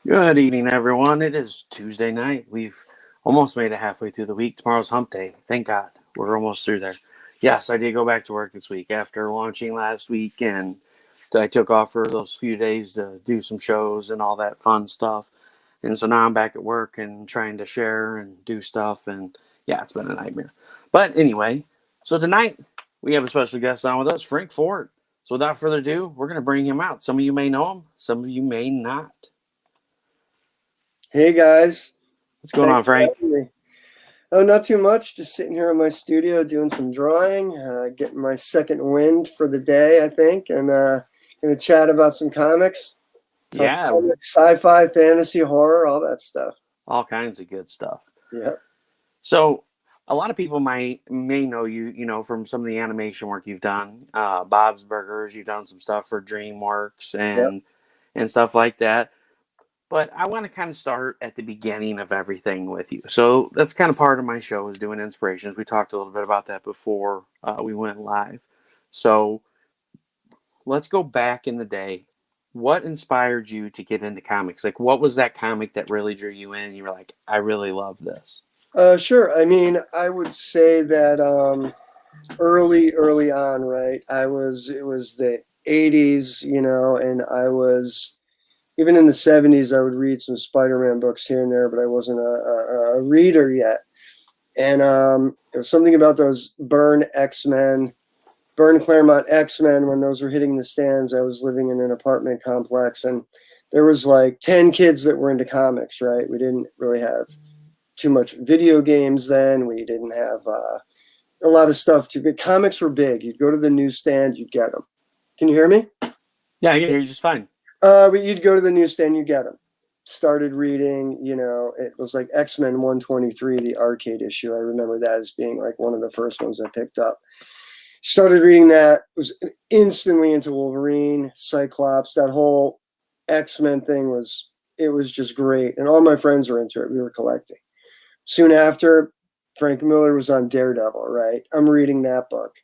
Good evening, everyone. It is Tuesday night. We've almost made it halfway through the week. Tomorrow's hump day. Thank God. We're almost through there. Yes, I did go back to work this week after launching last week, and I took off for those few days to do some shows and all that fun stuff. And so now I'm back at work and trying to share and do stuff. And yeah, it's been a nightmare. But anyway, so tonight we have a special guest on with us, Frank Forte. So without further ado, we're going to bring him out. Some of you may know him, some of you may not. Hey guys, What's going thanks on, for Frank? having me. Oh, not too much. Just sitting here in my studio doing some drawing, getting my second wind for the day, I think, and gonna chat about some comics, talk Yeah, comics, sci-fi, fantasy, horror, all that stuff. all kinds of good stuff. Yeah, So, a lot of people may know you, from some of the animation work you've done. Bob's Burgers, you've done some stuff for DreamWorks yeah. and stuff like that. But I want to kind of start at the beginning of everything with you. So that's kind of part of my show is doing inspirations. We talked a little bit about that before we went live. So let's go back in the day. What inspired you to get into comics? Like, what was that comic that really drew you in? You were like, I really love this. Sure. I mean, I would say that early on, right? It was the '80s, and I was even in the '70s. I would read some Spider-Man books here and there, but I wasn't a reader yet. And there was something about those Burn Claremont X-Men when those were hitting the stands. I was living in an apartment complex, and there was like 10 kids that were into comics, right? We didn't really have too much video games then. We didn't have a lot of stuff to get. Comics were big. You'd go to the newsstand, you'd get them. Can you hear me? Yeah, yeah, you're just fine. But you'd go to the newsstand, you get them. Started reading, it was like X-Men 123, the arcade issue. I remember that as being like one of the first ones I picked up. Started reading that, was instantly into Wolverine, Cyclops, that whole X-Men thing it was just great. And all my friends were into it. We were collecting. Soon after, Frank Miller was on Daredevil, right? I'm reading that book.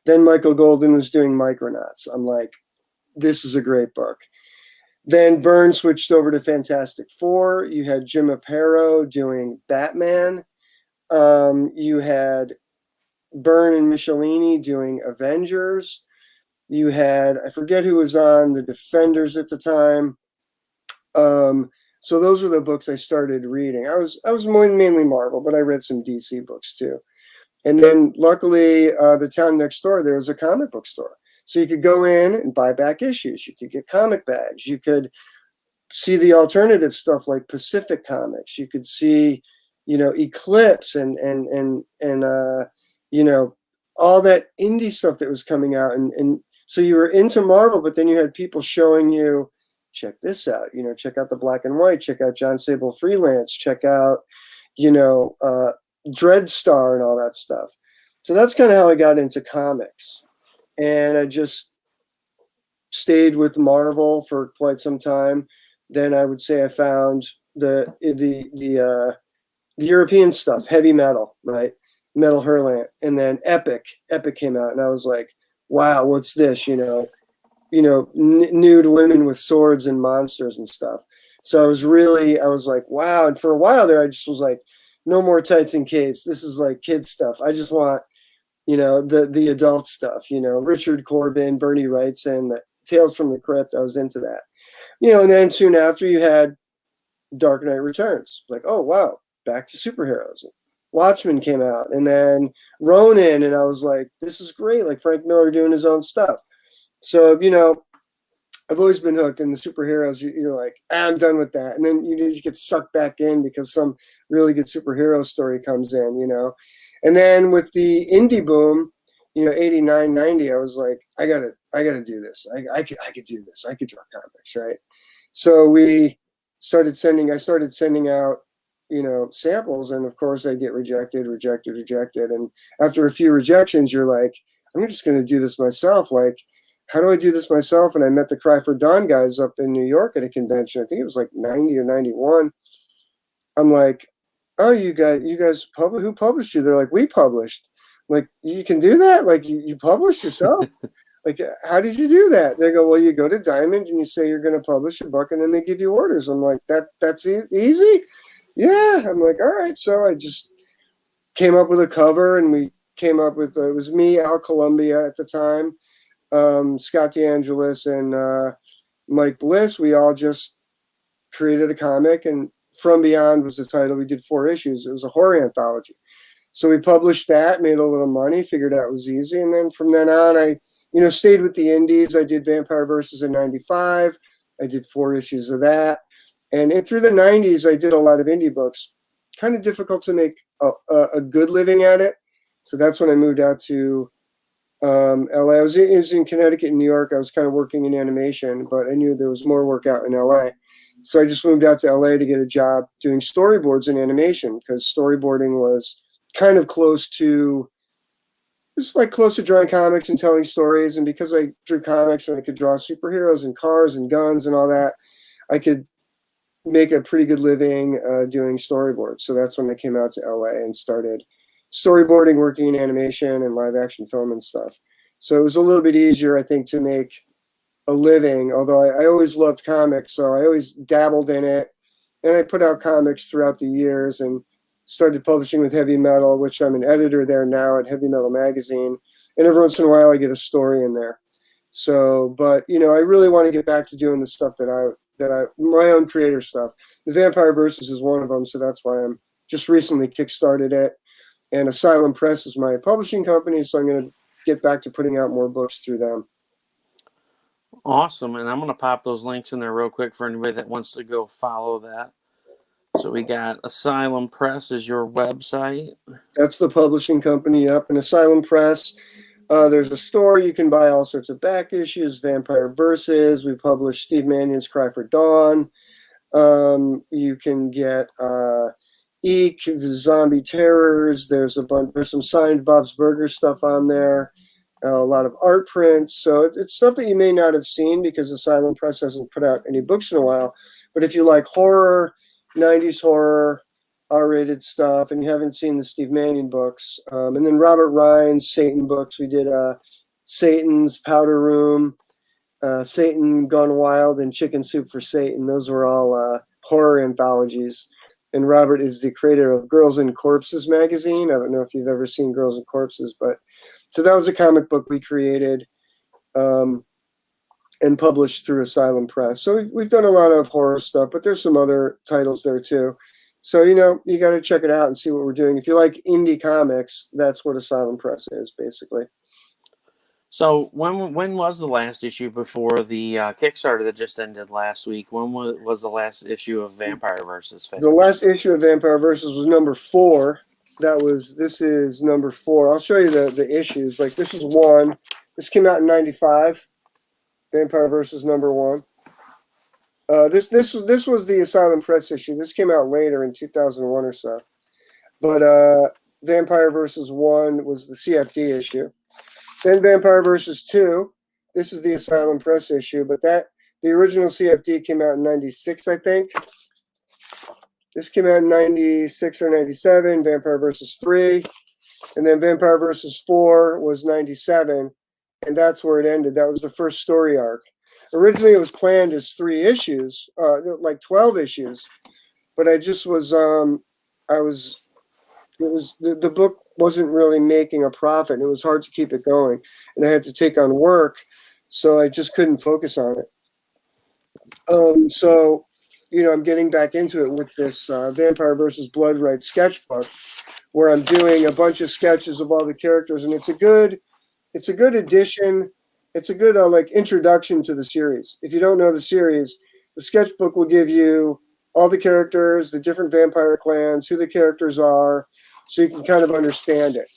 Then Michael Golden was doing Micronauts. I'm like, this is a great book. Then Byrne switched over to Fantastic Four. You had Jim Aparo doing Batman. You had Byrne and Michelini doing Avengers. You had, I forget who was on the Defenders at the time. So those were the books I started reading. I was more mainly Marvel, but I read some DC books too. And then luckily, the town next door, there was a comic book store. So you could go in and buy back issues. You could get comic bags. You could see the alternative stuff like Pacific Comics. You could see, Eclipse and all that indie stuff that was coming out. And so you were into Marvel, but then you had people showing you, check this out, check out the black and white, check out John Sable Freelance, check out, Dreadstar and all that stuff. So that's kind of how I got into comics. And I just stayed with Marvel for quite some time. Then I would say I found the European stuff, heavy metal, right? Metal Hurlant, and then Epic. Epic came out, and I was like, "Wow, what's this?" Nude women with swords and monsters and stuff. So I was like, "Wow!" And for a while there, I just was like, "No more tights and capes. This is like kid stuff. I just want, the adult stuff. Richard Corbin, Bernie Wrightson, the Tales from the Crypt. I was into that. And then soon after you had Dark Knight Returns. Like, oh wow, back to superheroes. Watchmen came out, and then Ronin, and I was like, this is great. Like Frank Miller doing his own stuff. So I've always been hooked. And the superheroes, you're like, I'm done with that, and then you just get sucked back in because some really good superhero story comes in. And then with the indie boom, 89, 90, I was like, I gotta do this. I could do this. I could draw comics, right? So I started sending out, samples, and of course I get rejected. And after a few rejections, you're like, I'm just going to do this myself. Like, how do I do this myself? And I met the Cry for Dawn guys up in New York at a convention. I think it was like 90 or 91. I'm like, oh, you guys who published you? They're like, we published. I'm like, you can do that? Like, you published yourself? Like, how did you do that? They go, well, you go to Diamond and you say you're going to publish a book, and then they give you orders. I'm like, that's easy? Yeah. I'm like, all right. So I just came up with a cover, and we came up with, it was me, Al Columbia at the time, Scott DeAngelis, and Mike Bliss. We all just created a comic, and From Beyond was the title. We did 4 issues. It was a horror anthology. So we published that, made a little money, figured out it was easy. And then from then on, I, stayed with the indies. I did Vampire Versus in 95. I did 4 issues of that. And through the 90s, I did a lot of indie books. Kind of difficult to make a good living at it. So that's when I moved out to LA. I was in Connecticut and New York. I was kind of working in animation, but I knew there was more work out in LA. So I just moved out to LA to get a job doing storyboards in animation, because storyboarding was kind of close to drawing comics and telling stories. And because I drew comics and I could draw superheroes and cars and guns and all that, I could make a pretty good living doing storyboards. So that's when I came out to LA and started storyboarding, working in animation and live action film and stuff. So it was a little bit easier, I think, to make a living, although I always loved comics. So I always dabbled in it. And I put out comics throughout the years and started publishing with Heavy Metal, which I'm an editor there now at Heavy Metal Magazine. And every once in a while I get a story in there. So, but, I really want to get back to doing the stuff my own creator stuff. The Vampire Versus is one of them. So that's why I'm just recently kickstarted it. And Asylum Press is my publishing company. So I'm going to get back to putting out more books through them. Awesome. And I'm going to pop those links in there real quick for anybody that wants to go follow that. So we got Asylum Press is your website. That's the publishing company up. And Asylum Press, there's a store. You can buy all sorts of back issues, Vampire Versus. We publish Steve Mannion's Cry for Dawn. You can get Eek, the Zombie Terrors. There's some signed Bob's Burger stuff on there. A lot of art prints. So it's stuff that you may not have seen because Asylum Press hasn't put out any books in a while. But if you like horror, 90s horror, R-rated stuff, and you haven't seen the Steve Mannion books, and then Robert Ryan's Satan books. We did Satan's Powder Room, Satan Gone Wild, and Chicken Soup for Satan. Those were all horror anthologies. And Robert is the creator of Girls and Corpses magazine. I don't know if you've ever seen Girls and Corpses, but so that was a comic book we created and published through Asylum Press. So we've done a lot of horror stuff, but there's some other titles there too. So, you got to check it out and see what we're doing. If you like indie comics, that's what Asylum Press is, basically. So when was the last issue before the Kickstarter that just ended last week? When was the last issue of Vampire Versus finished? The last issue of Vampire Versus was number 4. This is number 4. I'll show you the issues. Like, this is 1. This came out in 95. Vampire Versus number 1. This was the Asylum Press issue. This came out later in 2001 or so. But Vampire Versus 1 was the CFD issue. Then Vampire Versus 2. This is the Asylum Press issue, but the original CFD came out in 96, I think. This came out in 96 or 97, Vampire Versus 3. And then Vampire Versus 4 was 97, and that's where it ended. That was the first story arc. Originally, it was planned as 3 issues, like 12 issues. But I just was, the book wasn't really making a profit. It was hard to keep it going. And I had to take on work, so I just couldn't focus on it. So, I'm getting back into it with this Vampire Versus Blood Right sketchbook, where I'm doing a bunch of sketches of all the characters, and it's a good addition. It's a good introduction to the series. If you don't know the series, the sketchbook will give you all the characters, the different vampire clans, who the characters are, so you can kind of understand it.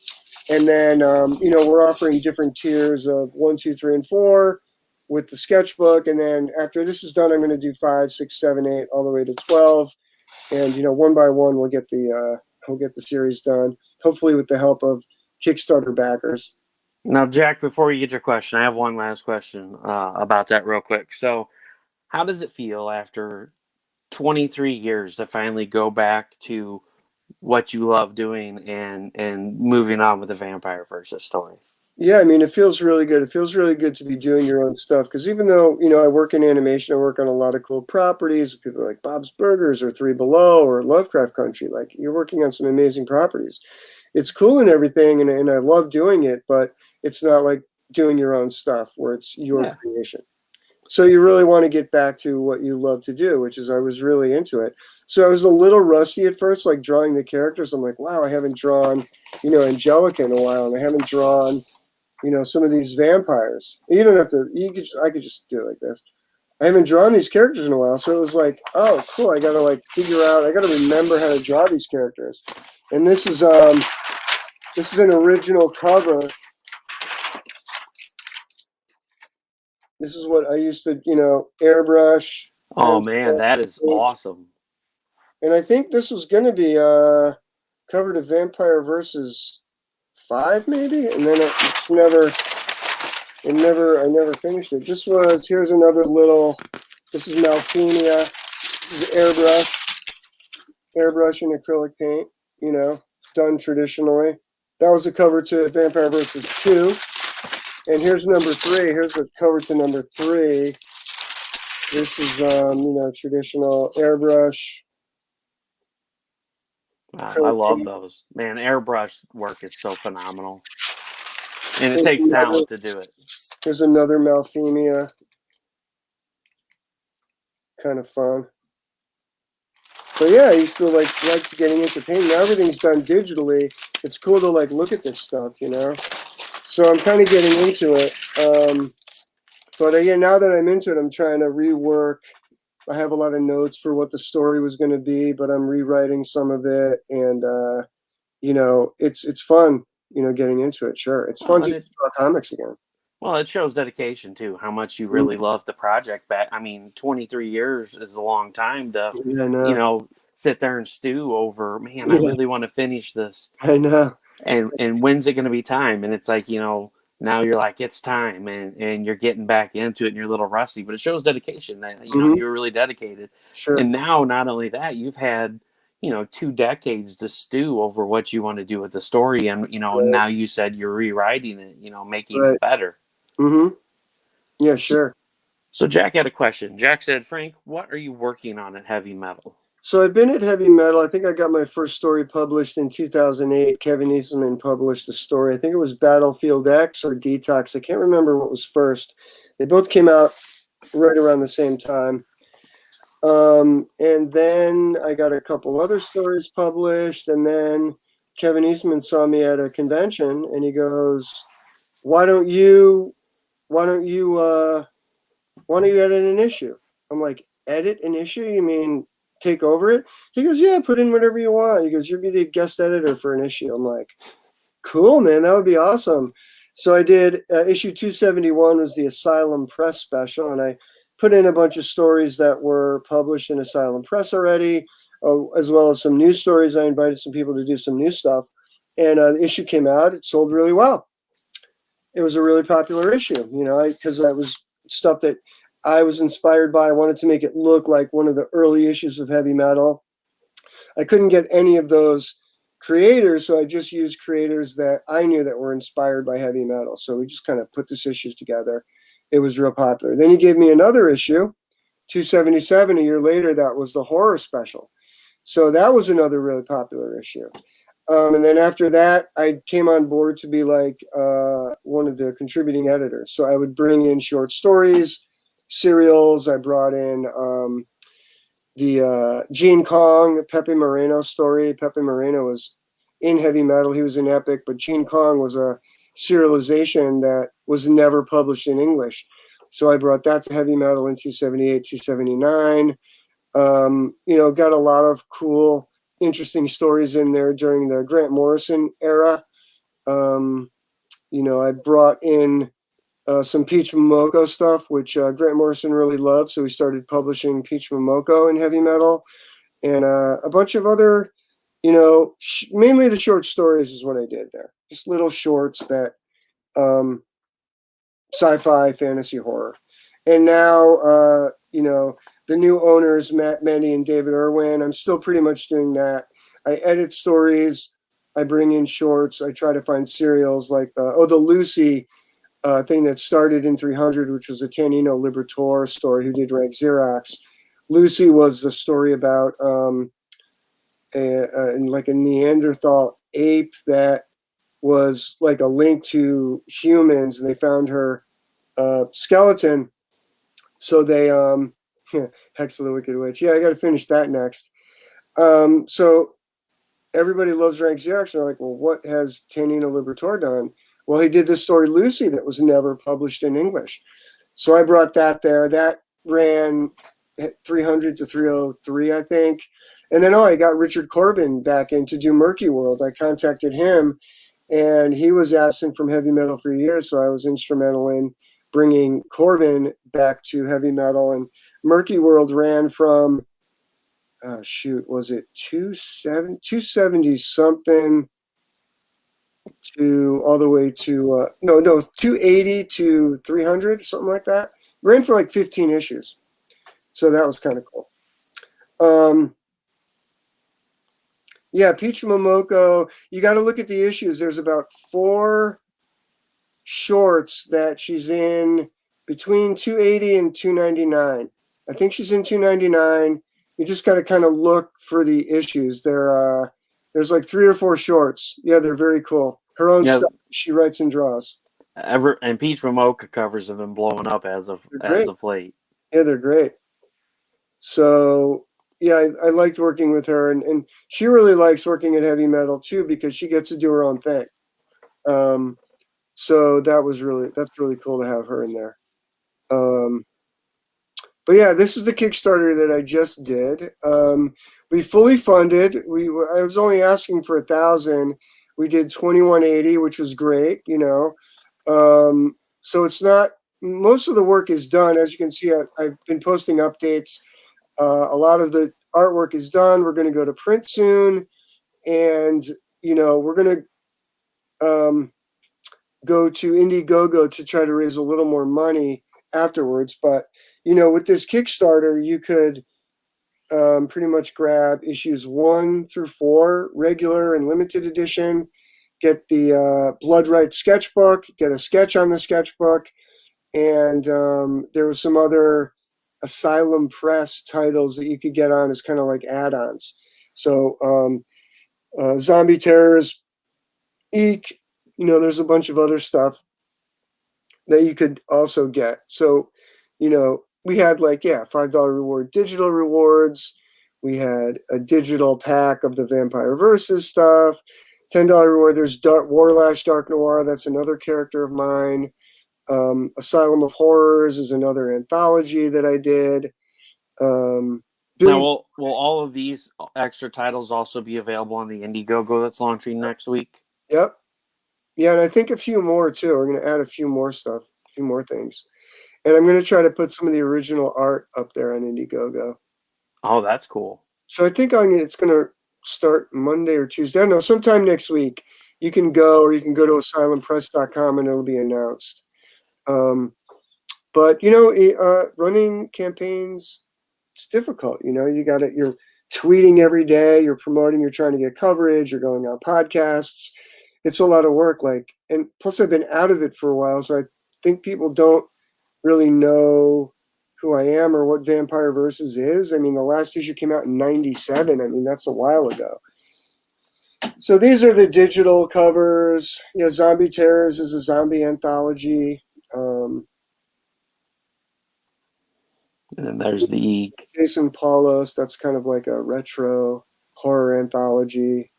And then we're offering different tiers of 1, 2, 3, and 4 with the sketchbook, and then after this is done, I'm going to do 5, 6, 7, 8, all the way to 12, and one by one we'll get the series done, hopefully with the help of Kickstarter backers. Now, Jack, before you get your question, I have one last question about that real quick. So, how does it feel after 23 years to finally go back to what you love doing and moving on with the Vampire Versus story? Yeah, I mean, it feels really good. It feels really good to be doing your own stuff because even though, I work in animation, I work on a lot of cool properties, people like Bob's Burgers or Three Below or Lovecraft Country. Like, you're working on some amazing properties. It's cool and everything, and I love doing it, but it's not like doing your own stuff where it's your Yeah. creation. So you really want to get back to what you love to do, which is I was really into it. So I was a little rusty at first, like drawing the characters. I'm like, wow, I haven't drawn, Angelica in a while, and I haven't drawn, some of these vampires. You don't have to. I could just do it like this. I haven't drawn these characters in a while, so it was like, oh, cool. I gotta like figure out. I gotta remember how to draw these characters. And this is an original cover. This is what I used to, airbrush, Oh man, that is paint. awesome. And I think this was going to be covered to Vampire Versus 5, maybe, and then I never finished it. Here's another little. This is Malphemia. This is airbrush and acrylic paint. Done traditionally. That was a cover to Vampire Versus 2. And here's number 3. Here's the cover to number 3. This is traditional airbrush. Wow, I love those. Man, airbrush work is so phenomenal. And it takes talent to do it. Here's another Malphemia. Kind of fun. But yeah, I used to like getting into painting. Now everything's done digitally. It's cool to like look at this stuff, So I'm kind of getting into it. But again, now that I'm into it, I'm trying to rework. I have a lot of notes for what the story was going to be, but I'm rewriting some of it, and it's fun. Getting into it. Sure, it's fun to draw comics again. Well, it shows dedication too. How much you really love the project. Back, I mean, 23 years is a long time to, sit there and stew over. Man, I really want to finish this. I know. And when's it going to be time? And it's like, now you're like, it's time, and you're getting back into it, and you're a little rusty, but it shows dedication that you're really dedicated. Sure. And now, not only that, you've had 2 decades to stew over what you want to do with the story, and now you said you're rewriting it, making it better. Yeah, sure. So Jack had a question. Jack said, Frank, what are you working on at Heavy Metal? So I've been at Heavy Metal. I think I got my first story published in 2008. Kevin Eastman published a story. I think it was Battlefield X or Detox. I can't remember what was first. They both came out right around the same time. And then I got a couple other stories published. And then Kevin Eastman saw me at a convention, and he goes, why don't you edit an issue? I'm like, edit an issue? You mean take over it? He goes, yeah, put in whatever you want. He goes, you'll be the guest editor for an issue. I'm like, cool, man, that would be awesome. So I did issue 271 was the Asylum Press special, and I put in a bunch of stories that were published in Asylum Press already, as well as some news stories. I invited some people to do some new stuff, and the issue came out. It sold really well. It was a really popular issue, because that was stuff that I was inspired by. I wanted to make it look like one of the early issues of Heavy Metal. I couldn't get any of those creators, so I just used creators that I knew that were inspired by Heavy Metal. So we just kind of put this issues together. It was real popular. Then he gave me another issue, 277, a year later. That was the horror special. So that was another really popular issue. And then after that, I came on board to be like one of the contributing editors. So I would bring in short stories, serials. I brought in the Gene Kong, Pepe Moreno story. Pepe Moreno was in Heavy Metal. He was in Epic, but Gene Kong was a serialization that was never published in English. So I brought that to Heavy Metal in 278, 279. Got a lot of cool, interesting stories in there during the Grant Morrison era. I brought in some Peach Momoko stuff, which Grant Morrison really loved. So we started publishing Peach Momoko in Heavy Metal, and a bunch of other, mainly the short stories is what I did there. Just little shorts that sci-fi, fantasy, horror. And now, the new owners, Matt Mendy and David Irwin, I'm still pretty much doing that. I edit stories. I bring in shorts. I try to find serials like the Lucy thing that started in 300, which was a Tanino Liberatore story who did Rank Xerox. Lucy was the story about like a Neanderthal ape that was like a link to humans, and they found her skeleton. So they Hex of the Wicked Witch. Yeah, I got to finish that next. So everybody loves Rank Xerox, and they're like, well, what has Tanino Liberatore done? Well, he did this story Lucy that was never published in English. So I brought that there. That ran 300 to 303, I think. And then, I got Richard Corbin back in to do Murky World. I contacted him, and he was absent from heavy metal for years, so I was instrumental in bringing Corbin back to heavy metal. And Murky World ran from, was it 270 something to all the way to, 280 to 300, something like that. Ran for like 15 issues. So that was kind of cool. Yeah, Peach Momoko, you got to look at the issues. There's about 4 shorts that she's in between 280 and 299. I think she's in 299. You just got to kind of look for the issues. There's like 3 or 4 shorts. Yeah, they're very cool. Her own stuff she writes and draws. And Peach Momoko covers have been blowing up as of late. Yeah, they're great. So yeah, I liked working with her, and she really likes working at heavy metal too, because she gets to do her own thing. So that's really cool to have her in there. But yeah, this is the Kickstarter that I just did. We fully funded. I was only asking for 1,000. We did 2,180, which was great, So it's not, most of the work is done. As you can see, I've been posting updates. A lot of the artwork is done. We're going to go to print soon, and we're going to go to Indiegogo to try to raise a little more money afterwards. But with this Kickstarter, you could pretty much grab issues 1 through 4, regular and limited edition. Get the Blood Right sketchbook. Get a sketch on the sketchbook, and there was some other Asylum Press titles that you could get on as kind of like add-ons. So Zombie Terrors, Eek, there's a bunch of other stuff that you could also get. So, we had like, $5 reward, digital rewards. We had a digital pack of the Vampire Versus stuff. $10 reward. There's Warlash Dark Noir. That's another character of mine. Asylum of Horrors is another anthology that I did. Now, will all of these extra titles also be available on the Indiegogo that's launching next week? Yep. Yeah, and I think a few more too. We're going to add a few more stuff, a few more things. And I'm going to try to put some of the original art up there on Indiegogo. Oh, that's cool. So I think it's going to start Monday or Tuesday. I don't know, sometime next week. You can go, or you can go to asylumpress.com and it'll be announced. But running campaigns, it's difficult. You're tweeting every day, you're promoting, you're trying to get coverage, you're going on podcasts. It's a lot of work. And plus I've been out of it for a while, so I think people don't really know who I am or what Vampire Versus is. I mean, the last issue came out in 97. I mean, that's a while ago. So these are the digital covers. Zombie Terrors is a zombie anthology. And then there's the Eek. Jason Paulos, that's kind of like a retro horror anthology.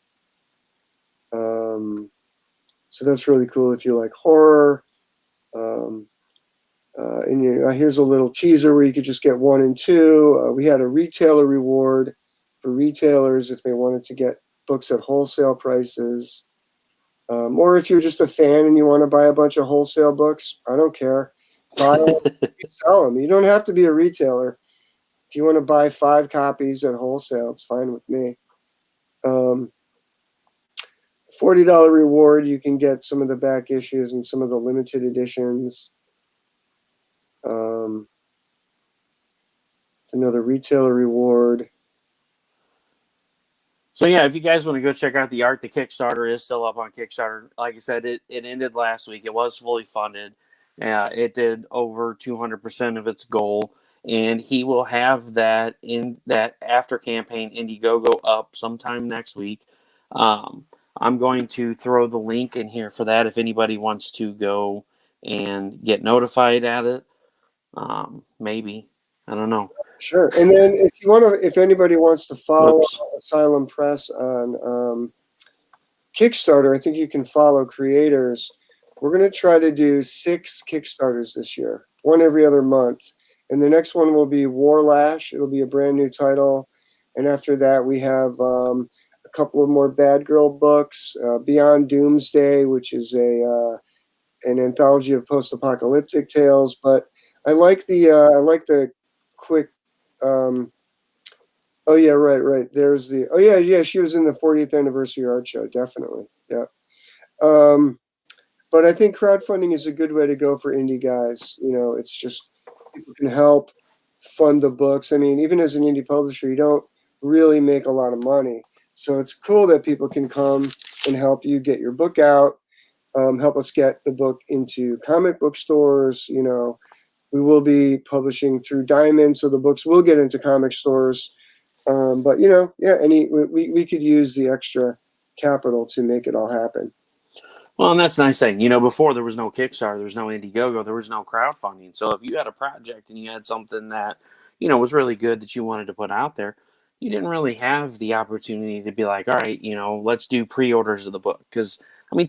So that's really cool if you like horror. And here's a little teaser where you could just get 1 and 2. We had a retailer reward for retailers if they wanted to get books at wholesale prices. Or if you're just a fan and you want to buy a bunch of wholesale books, I don't care. Buy them, sell them. You don't have to be a retailer. If you want to buy 5 copies at wholesale, it's fine with me. $40 reward, you can get some of the back issues and some of the limited editions. Another retailer reward. So yeah, if you guys want to go check out the art, the Kickstarter is still up on Kickstarter. Like I said, it ended last week. It was fully funded. It did over 200% of its goal, and he will have that in that after campaign Indiegogo up sometime next week. Um, I'm going to throw the link in here for that if anybody wants to go and get notified at it. Maybe, I don't know. Sure. And then if anybody wants to follow Whoops. Asylum Press on Kickstarter, I think you can follow creators. We're going to try to do 6 Kickstarters this year, one every other month. And the next one will be Warlash. It'll be a brand new title. And after that, we have a couple of more Bad Girl books, Beyond Doomsday, which is an anthology of post-apocalyptic tales. But I like the quick. Oh yeah, right. There's the. Oh yeah. She was in the 40th anniversary art show, definitely. Yeah. But I think crowdfunding is a good way to go for indie guys. It's just people can help fund the books. I mean, even as an indie publisher, you don't really make a lot of money, so it's cool that people can come and help you get your book out, help us get the book into comic book stores. We will be publishing through Diamond, so the books will get into comic stores. But we could use the extra capital to make it all happen. Well, and that's a nice thing. Before there was no Kickstarter, there was no Indiegogo, there was no crowdfunding. So if you had a project and you had something that, was really good that you wanted to put out there, you didn't really have the opportunity to be like, all right, let's do pre-orders of the book. Because,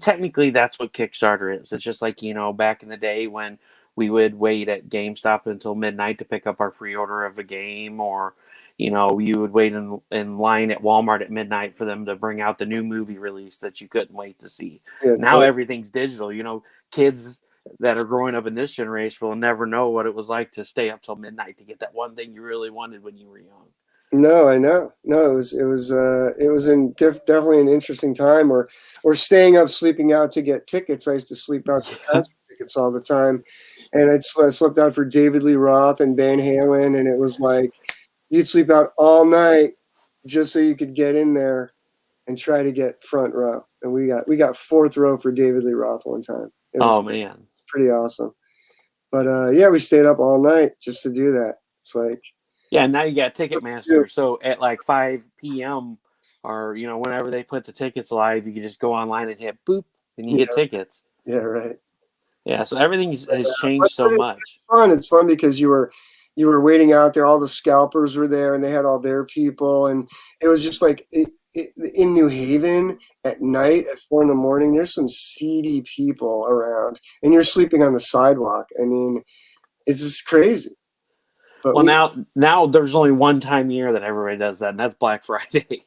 technically that's what Kickstarter is. It's just like, back in the day when we would wait at GameStop until midnight to pick up our pre-order of a game, or you would wait in line at Walmart at midnight for them to bring out the new movie release that you couldn't wait to see. Yeah, Now everything's digital. Kids that are growing up in this generation will never know what it was like to stay up till midnight to get that one thing you really wanted when you were young. No, I know. No, definitely an interesting time. Or staying up, sleeping out to get tickets. I used to sleep out for concert tickets all the time, and I slept out for David Lee Roth and Van Halen, and it was like you'd sleep out all night just so you could get in there and try to get front row. And we got fourth row for David Lee Roth one time. It was Man, pretty awesome. But we stayed up all night just to do that. It's like, yeah, now you got Ticketmaster. So at like 5 p.m. or whenever they put the tickets live, you can just go online and hit boop, and you get tickets. Yeah, right. Yeah, so everything has changed so much. It's fun because you were waiting out there. All the scalpers were there, and they had all their people, and it was just like in New Haven at night at 4 a.m. There's some seedy people around, and you're sleeping on the sidewalk. I mean, it's just crazy. But now there's only one time a year that everybody does that, and that's Black Friday.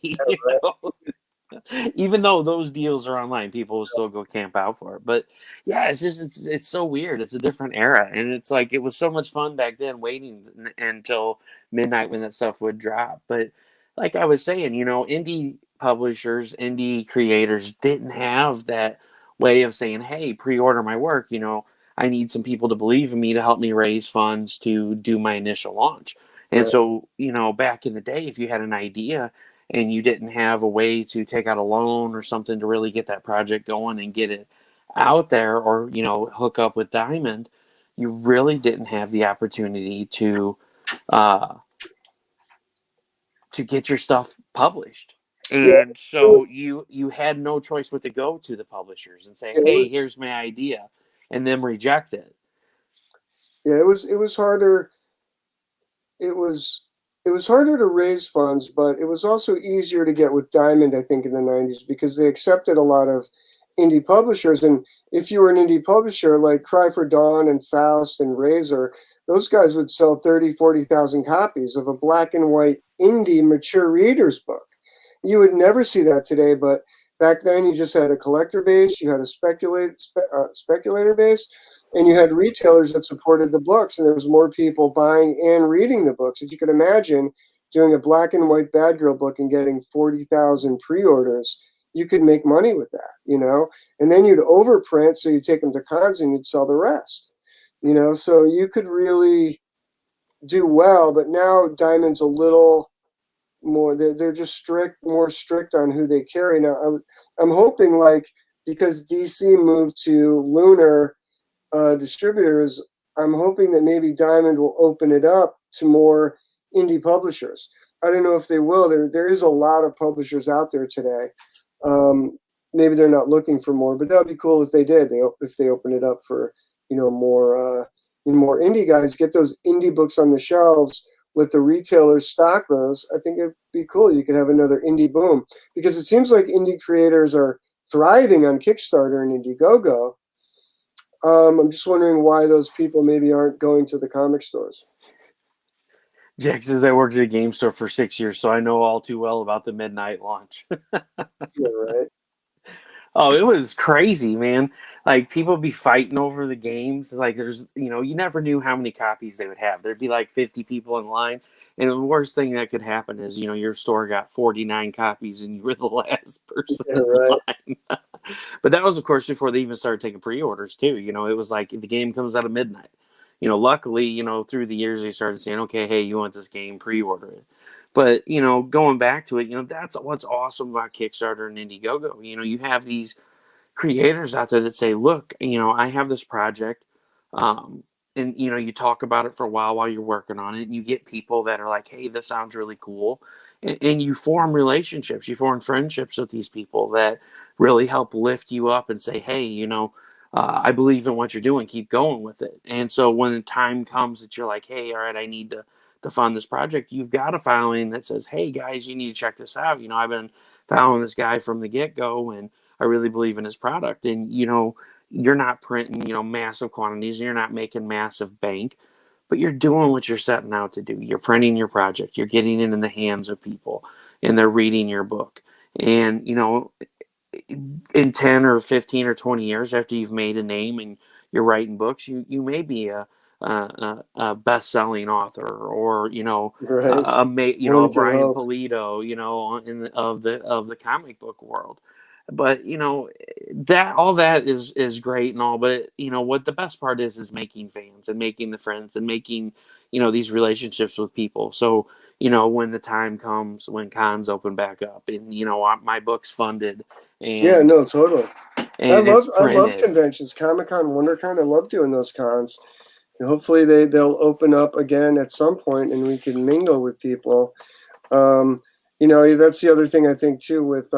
Even though those deals are online, people will still go camp out for it. But yeah, it's so weird. It's a different era, and it's like it was so much fun back then, waiting until midnight when that stuff would drop. But like I was saying, indie publishers, indie creators didn't have that way of saying, "Hey, pre-order my work." I need some people to believe in me to help me raise funds to do my initial launch. And so, back in the day, if you had an idea and you didn't have a way to take out a loan or something to really get that project going and get it out there, or, hook up with Diamond, you really didn't have the opportunity to get your stuff published. And so you had no choice but to go to the publishers and say, hey, here's my idea, and then reject it. Yeah, it was harder. It was harder to raise funds, but it was also easier to get with Diamond, I think, in the 90s, because they accepted a lot of indie publishers. And if you were an indie publisher like Cry for Dawn and Faust and Razor, those guys would sell 30, 40,000 copies of a black and white indie mature reader's book. You would never see that today, but back then you just had a collector base, you had a speculator base, and you had retailers that supported the books, and there was more people buying and reading the books. If you could imagine doing a black and white Bad Girl book and getting 40,000 pre-orders, you could make money with that, and then you'd overprint, so you'd take them to cons and you'd sell the rest, so you could really do well. But now Diamond's a little more. They're just more strict on who they carry now. I'm hoping, like, because DC moved to Lunar distributors, I'm hoping that maybe Diamond will open it up to more indie publishers. I don't know if they will. There is a lot of publishers out there today. Maybe they're not looking for more, but that'd be cool if they did. If they open it up for more indie guys, get those indie books on the shelves. Let the retailers stock those. I think it'd be cool. You could have another indie boom, because it seems like indie creators are thriving on Kickstarter and Indiegogo. I'm just wondering why those people maybe aren't going to the comic stores. Jack says I worked at a game store for 6 years, so I know all too well about the midnight launch. Yeah, right. Oh, it was crazy, man. Like, people be fighting over the games. Like, there's, you never knew how many copies they would have. There'd be like 50 people in line. And the worst thing that could happen is, your store got 49 copies and you were the last person Yeah, in right. line. But that was, of course, before they even started taking pre-orders, too. It was like the game comes out at midnight. Luckily, through the years, they started saying, okay, hey, you want this game, pre-order it. But, going back to it, that's what's awesome about Kickstarter and Indiegogo. You have these creators out there that say, look, I have this project. And, you talk about it for a while you're working on it. And you get people that are like, hey, this sounds really cool. And you form relationships, you form friendships with these people that really help lift you up and say, hey, I believe in what you're doing. Keep going with it. And so when the time comes that you're like, hey, all right, I need to fund this project, you've got a following that says, hey, guys, you need to check this out. I've been following this guy from the get-go, and I really believe in his product. And, you're not printing, massive quantities, and you're not making massive bank, but you're doing what you're setting out to do. You're printing your project. You're getting it in the hands of people, and they're reading your book. And, in 10 or 15 or 20 years after you've made a name and you're writing books, you may be a best-selling author, or Right. a One can Brian hope. Pulido, of the comic book world. But that all that is great and all, but what the best part is making fans and making the friends and making these relationships with people. So when the time comes, when cons open back up, and my book's funded, Yeah, and no, totally. and it's I love printed. conventions, Comic-Con, WonderCon. I love doing those cons. And hopefully they'll open up again at some point and we can mingle with people. That's the other thing I think too with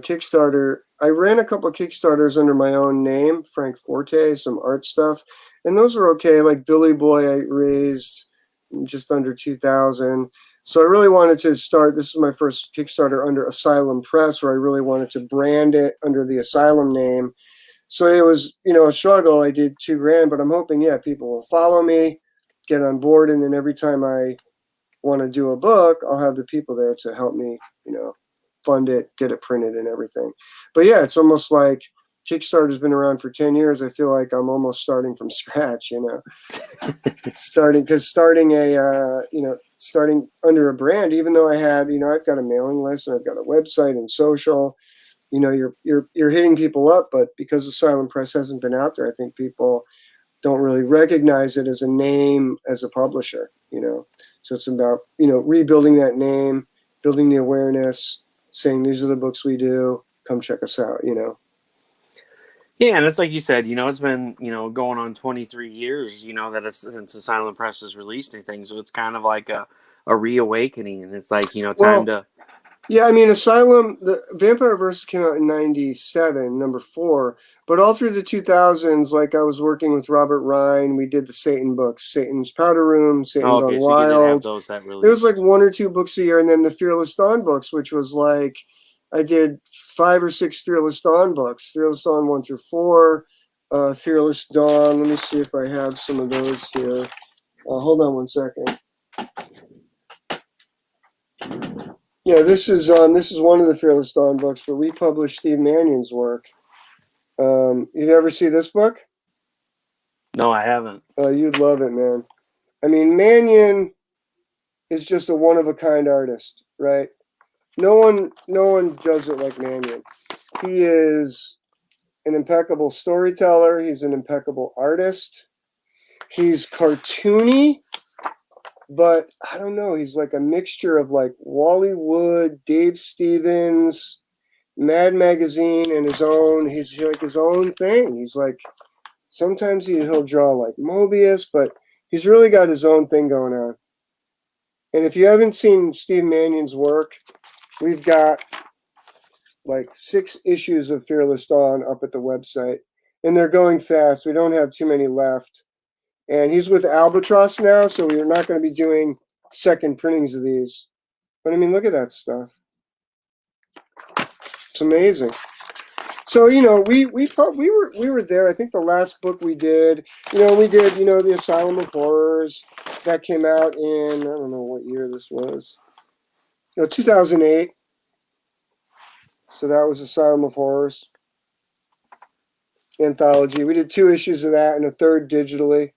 Kickstarter. I ran a couple of Kickstarters under my own name, Frank Forte, some art stuff, and those were okay. Like Billy Boy, I raised just under 2,000. So I really wanted to start. This is my first Kickstarter under Asylum Press, where I really wanted to brand it under the Asylum name. So it was, a struggle. I did $2,000, but I'm hoping, people will follow me, get on board, and then every time I want to do a book, I'll have the people there to help me, fund it, get it printed, and everything. But yeah, it's almost like Kickstarter's been around for 10 years. I feel like I'm almost starting from scratch, starting under a brand, even though I had, I've got a mailing list and I've got a website and social. You're hitting people up, but because Asylum Press hasn't been out there, I think people don't really recognize it as a name as a publisher. So it's about rebuilding that name, building the awareness, saying these are the books we do. Come check us out. Yeah, and it's like you said, it's been, going on 23 years, since Asylum Press has released anything. So it's kind of like a reawakening, and it's like, time Well, to. yeah, I mean, Asylum, the Vampire Versus came out in '97, number 4. But all through the 2000s, like I was working with Robert Ryan, we did the Satan books, Satan's Powder Room, Satan Oh, Gone okay, so you did have Wild. those that There was like released. 1 or 2 books a year, and then the Fearless Dawn books, which was like I did 5 or 6 Fearless Dawn books, Fearless Dawn 1 through 4, Fearless Dawn. Let me see if I have some of those here. Hold on one second. Yeah, this is one of the Fearless Dawn books, but we published Steve Mannion's work. You ever see this book? No, I haven't. You'd love it, man. I mean, Mannion is just a one of a kind artist, right? No one does it like Mannion. He is an impeccable storyteller. He's an impeccable artist. He's cartoony. but I don't know. He's like a mixture of like Wally Wood, Dave Stevens, Mad Magazine, and his own. He's like his own thing. He's like sometimes he'll draw like Mobius, but he's really got his own thing going on. And if you haven't seen Steve Mannion's work, we've got like 6 issues of Fearless Dawn up at the website, and they're going fast. We don't have too many left. And he's with Albatross now, so we're not going to be doing second printings of these. But I mean, look at that stuff. It's amazing. So we were there. I think the last book we did, we did the Asylum of Horrors that came out in, I don't know what year this was, 2008. So that was Asylum of Horrors anthology. We did 2 issues of that and a third digitally.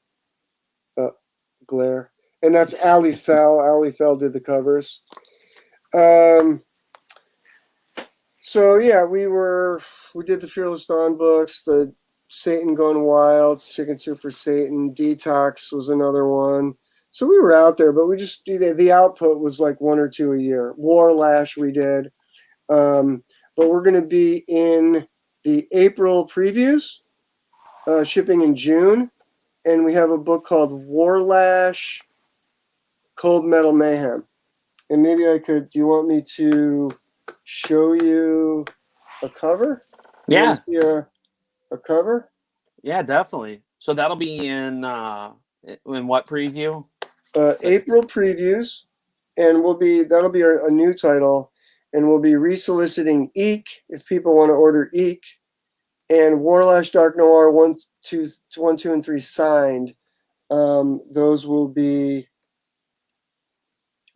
Glare, and that's Ali Fell. Ali Fell did the covers. So yeah, we did the Fearless Dawn books, the Satan Gone Wild, Chicken Soup for Satan, Detox was another one. So we were out there, but we just the output was like 1 or 2 a year. War Lash we did, but we're going to be in the April previews, shipping in June, and we have a book called War Lash, Cold Metal Mayhem. And maybe do you want me to show you a cover? Yeah. You want to see a cover? Yeah, definitely. So that'll be in what preview? April previews, and that'll be a new title, and we'll be resoliciting Eek if people want to order Eek, and Warlash Dark Noir 1, 2, and 3 signed. Those will be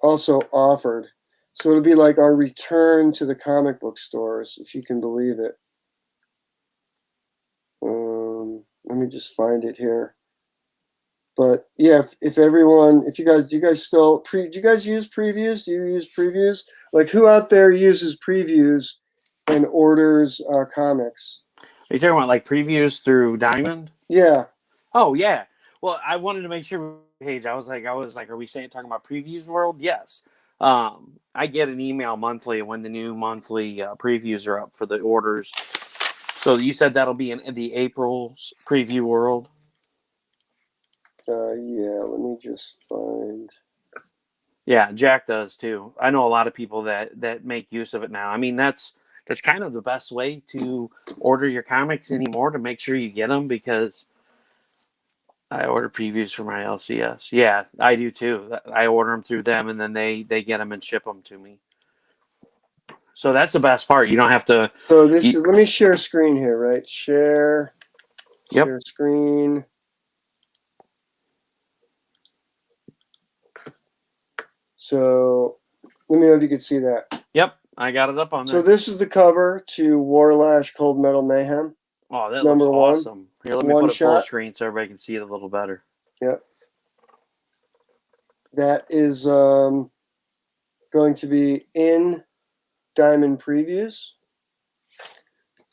also offered. So it'll be like our return to the comic book stores, if you can believe it. Let me just find it here. But yeah, if everyone, do you guys still do you guys use previews? Do you use previews? Like, who out there uses previews and orders comics? Are you talking about like previews through Diamond? Yeah. Oh yeah. Well, I wanted to make sure, Paige. I was like, are we talking about Previews World? Yes. I get an email monthly when the new monthly previews are up for the orders. So you said that'll be in the April's Preview World. Yeah. Let me just find. Yeah, Jack does too. I know a lot of people that make use of it now. I mean, that's kind of the best way to order your comics anymore, to make sure you get them, because I order previews for my LCS. Yeah, I do too. I order them through them, and then they get them and ship them to me. So that's the best part. You don't have to. So let me share screen here, right? Share. Yep. Share screen. So let me know if you can see that. Yep, I got it up on there. So this is the cover to Warlash Cold Metal Mayhem. Oh, that number looks awesome. Here, let me one put it full shot. screen so everybody can see it a little better. Yep. That is going to be in Diamond Previews.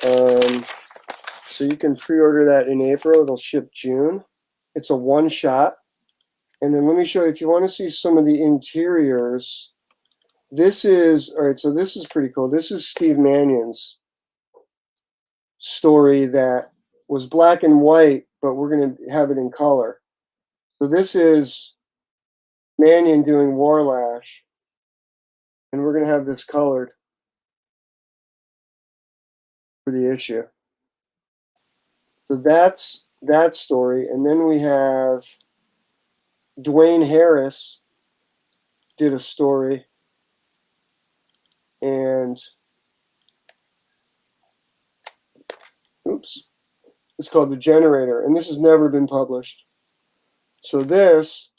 So you can pre-order that in April. It'll ship June. It's a one-shot. And then let me show you, if you want to see some of the interiors, this is pretty cool. This is Steve Mannion's story that was black and white, but we're going to have it in color. So this is Mannion doing Warlash, and we're going to have this colored for the issue. So that's that story. And then we have Dwayne Harris did a story, and it's called The Generator, and this has never been published. So this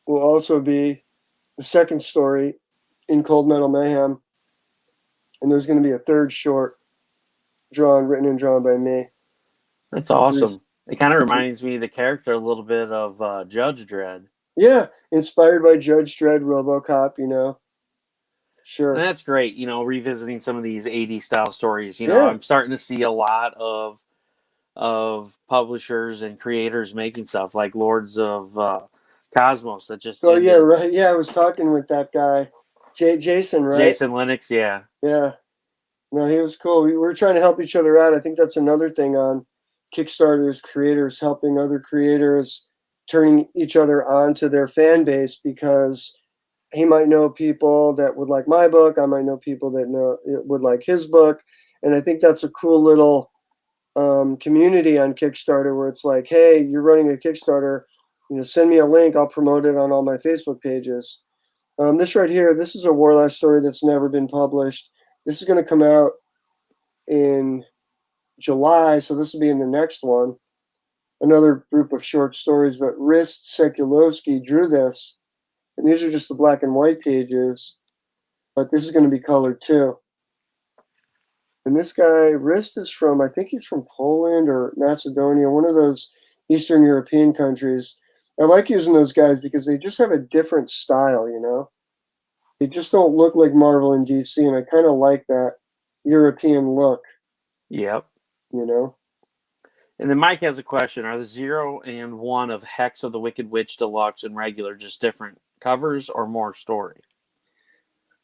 will also be the second story in Cold Metal Mayhem, and there's going to be a third short written and drawn by me. That's awesome. It kind of reminds me of the character a little bit of Judge Dredd. Yeah, inspired by Judge Dredd, RoboCop, Sure. And that's great, revisiting some of these 80s style stories. I'm starting to see a lot of of publishers and creators making stuff like Lords of Cosmos that just Oh yeah, ended. right. Yeah, I was talking with that guy, Jason, right? Jason Lennox, yeah. Yeah. No, he was cool. We were trying to help each other out. I think that's another thing on Kickstarter's creators helping other creators, turning each other on to their fan base, because he might know people that would like my book. I might know people that would like his book. And I think that's a cool little community on Kickstarter where it's like, hey, you're running a Kickstarter, send me a link. I'll promote it on all my Facebook pages. This right here, this is a Warlash story that's never been published. This is going to come out in July, so this will be in the next one. Another group of short stories, but Rist Sekulovsky drew this, and these are just the black and white pages, but this is going to be colored too. And this guy, Rist, is from, I think he's from Poland or Macedonia, one of those Eastern European countries. I like using those guys because they just have a different style, They just don't look like Marvel and DC, and I kind of like that European look, Yep. And then Mike has a question. Are the 0 and 1 of Hex of the Wicked Witch Deluxe and regular just different covers or more story?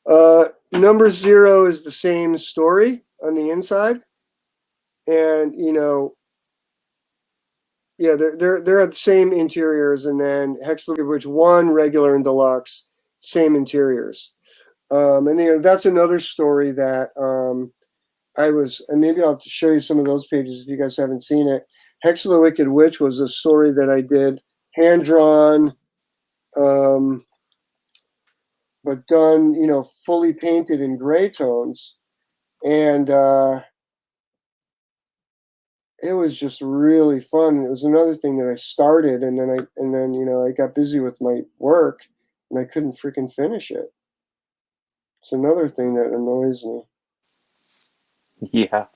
Number 0 is the same story on the inside. And, yeah, they're at the same interiors. And then Hex of the Wicked Witch 1, regular and deluxe, same interiors. And that's another story that and maybe I'll show you some of those pages if you guys haven't seen it. Hex of the Wicked Witch was a story that I did, hand-drawn, but done, fully painted in gray tones. And it was just really fun. It was another thing that I started, and then I got busy with my work, and I couldn't freaking finish it. It's another thing that annoys me. Yeah.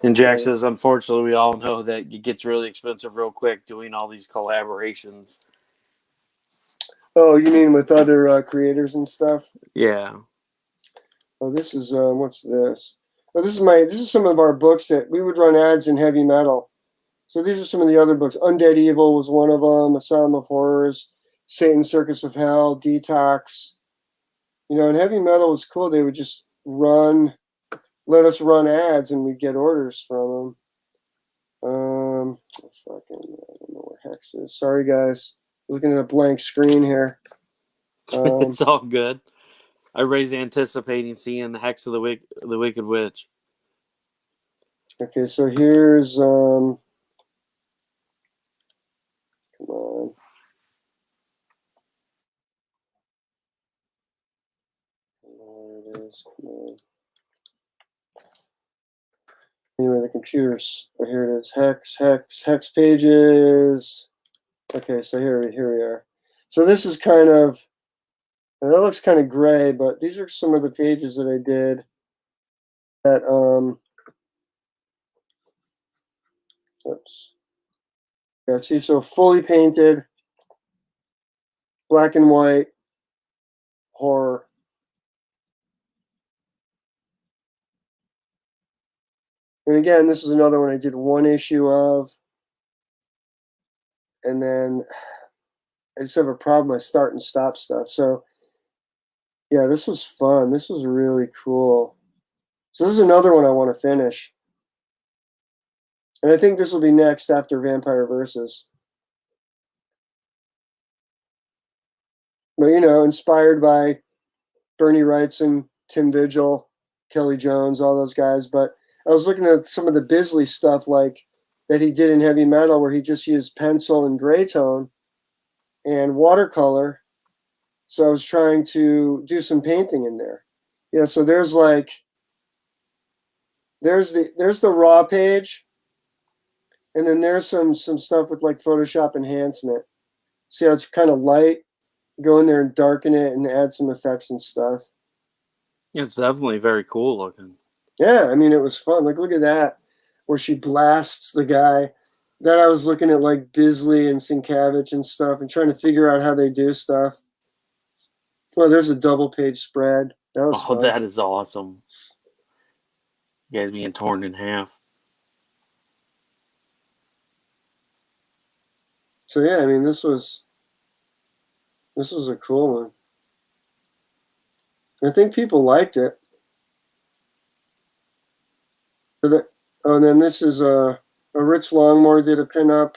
And Jack says, unfortunately, we all know that it gets really expensive real quick doing all these collaborations. Oh, you mean with other creators and stuff? Yeah. Oh, this is what's this? Oh, this is some of our books that we would run ads in heavy metal. So these are some of the other books. Undead Evil was one of them. Asylum of Horrors, Satan's Circus of Hell, Detox. And heavy metal was cool. They would just let us run ads, and we'd get orders from them. I don't know where Hex is. Sorry, guys. Looking at a blank screen here. It's all good. I was anticipating seeing the Hex of the Wicked Witch. Okay, so here's come on. There it is. Come on. Anyway, the computer's. Oh, here it is. Hex pages. Okay, so here we are. So this is kind of. That looks kind of gray, but these are some of the pages that I did. That Oops. Yeah, see, so fully painted, black and white, horror. And again, this is another one I did one issue of. And then I just have a problem with start and stop stuff. So yeah, this was fun. This was really cool. So this is another one I want to finish. And I think this will be next after Vampire Versus. But inspired by Bernie Wrightson, Tim Vigil, Kelly Jones, all those guys. But I was looking at some of the Bisley stuff like that he did in heavy metal, where he just used pencil and gray tone and watercolor. So I was trying to do some painting in there. Yeah, so there's the raw page, and then there's some stuff with like Photoshop enhancement. See how it's kind of light? Go in there and darken it and add some effects and stuff. It's definitely very cool looking. Yeah, I mean, it was fun. Like, look at that, where she blasts the guy. Then I was looking at like Bisley and Sienkiewicz and stuff and trying to figure out how they do stuff. Well, there's a double page spread. That was fun. That is awesome. You guys being torn in half. So yeah, I mean, this was a cool one. I think people liked it. And then this is a Rich Longmore did a pinup.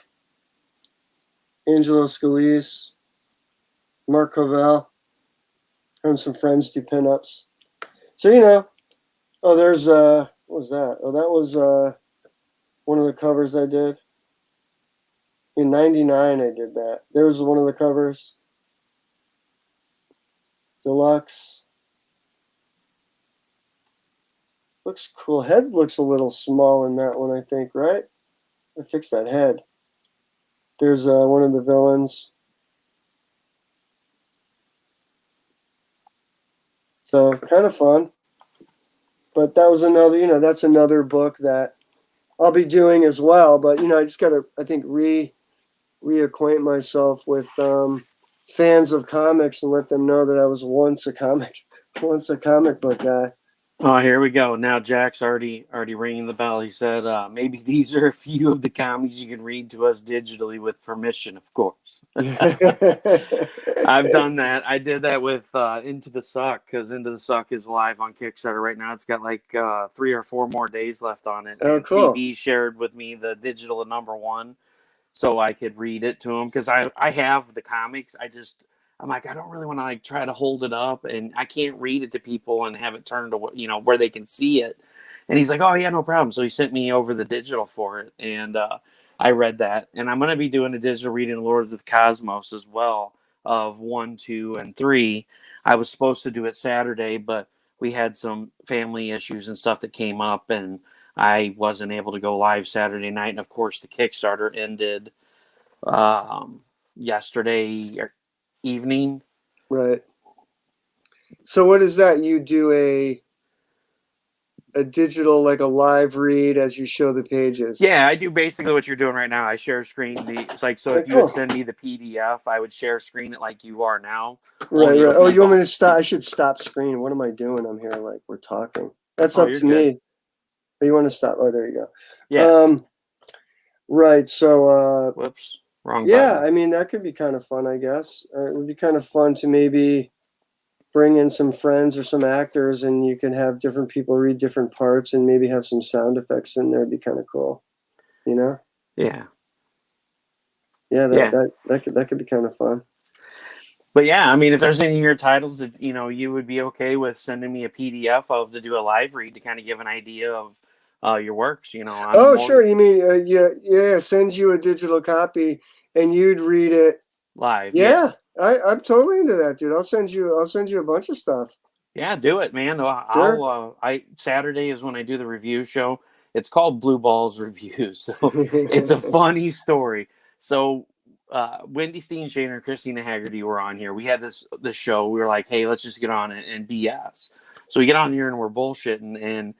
Angelo Scalise, Mark Covell, and some friends do pinups. So there's what was that? Oh, that was one of the covers I did. In '99 I did that. There was one of the covers. Deluxe. Looks cool. Head looks a little small in that one, I think, right? I fixed that head. There's one of the villains. So kind of fun. But that was another, that's another book that I'll be doing as well. But I just gotta, I think, reacquaint myself with fans of comics and let them know that I was once a comic book guy. Oh, here we go. Now Jack's already ringing the bell. He said, maybe these are a few of the comics you can read to us digitally with permission, of course. I've done that. I did that with Into the Suck, because Into the Suck is live on Kickstarter right now. It's got like 3 or 4 more days left on it. Oh, and cool. CB shared with me the digital #1 so I could read it to him, because I have the comics. I'm like, I don't really want to like try to hold it up, and I can't read it to people and have it turned to where they can see it. And he's like, oh yeah, no problem. So he sent me over the digital for it, and I read that. And I'm going to be doing a digital reading of Lord of the Cosmos as well, of 1, 2, and 3. I was supposed to do it Saturday, but we had some family issues and stuff that came up, and I wasn't able to go live Saturday night. And of course, the Kickstarter ended yesterday evening. Right. So what is that? You do a digital, like a live read as you show the pages? Yeah, I do basically what you're doing right now. I share screen. It's like, so if you would send me the PDF, I would share screen it like you are now. Right. Oh, you want me to stop? I should stop screen. What am I doing? I'm here like we're talking. That's up to me. Oh, you want to stop? Oh, there you go. Yeah. Right. So. Whoops. Wrong button. Yeah, I mean, that could be kind of fun, I guess. It would be kind of fun to maybe bring in some friends or some actors, and you can have different people read different parts and maybe have some sound effects in there. It'd be kind of cool, Yeah. Yeah, that could be kind of fun. But yeah, I mean, if there's any of your titles that you would be okay with sending me a PDF of to do a live read to kind of give an idea of your works, Sure. You mean yeah, sends you a digital copy and you'd read it live. Yeah. I'm totally into that, dude. I'll send you a bunch of stuff. Yeah, do it, man. Sure. Saturday is when I do the review show. It's called Blue Balls Reviews. So it's a funny story. So Wendy Steenshane and Christina Haggerty were on here. We had this show. We were like, hey, let's just get on it and BS. So we get on here and we're bullshitting, and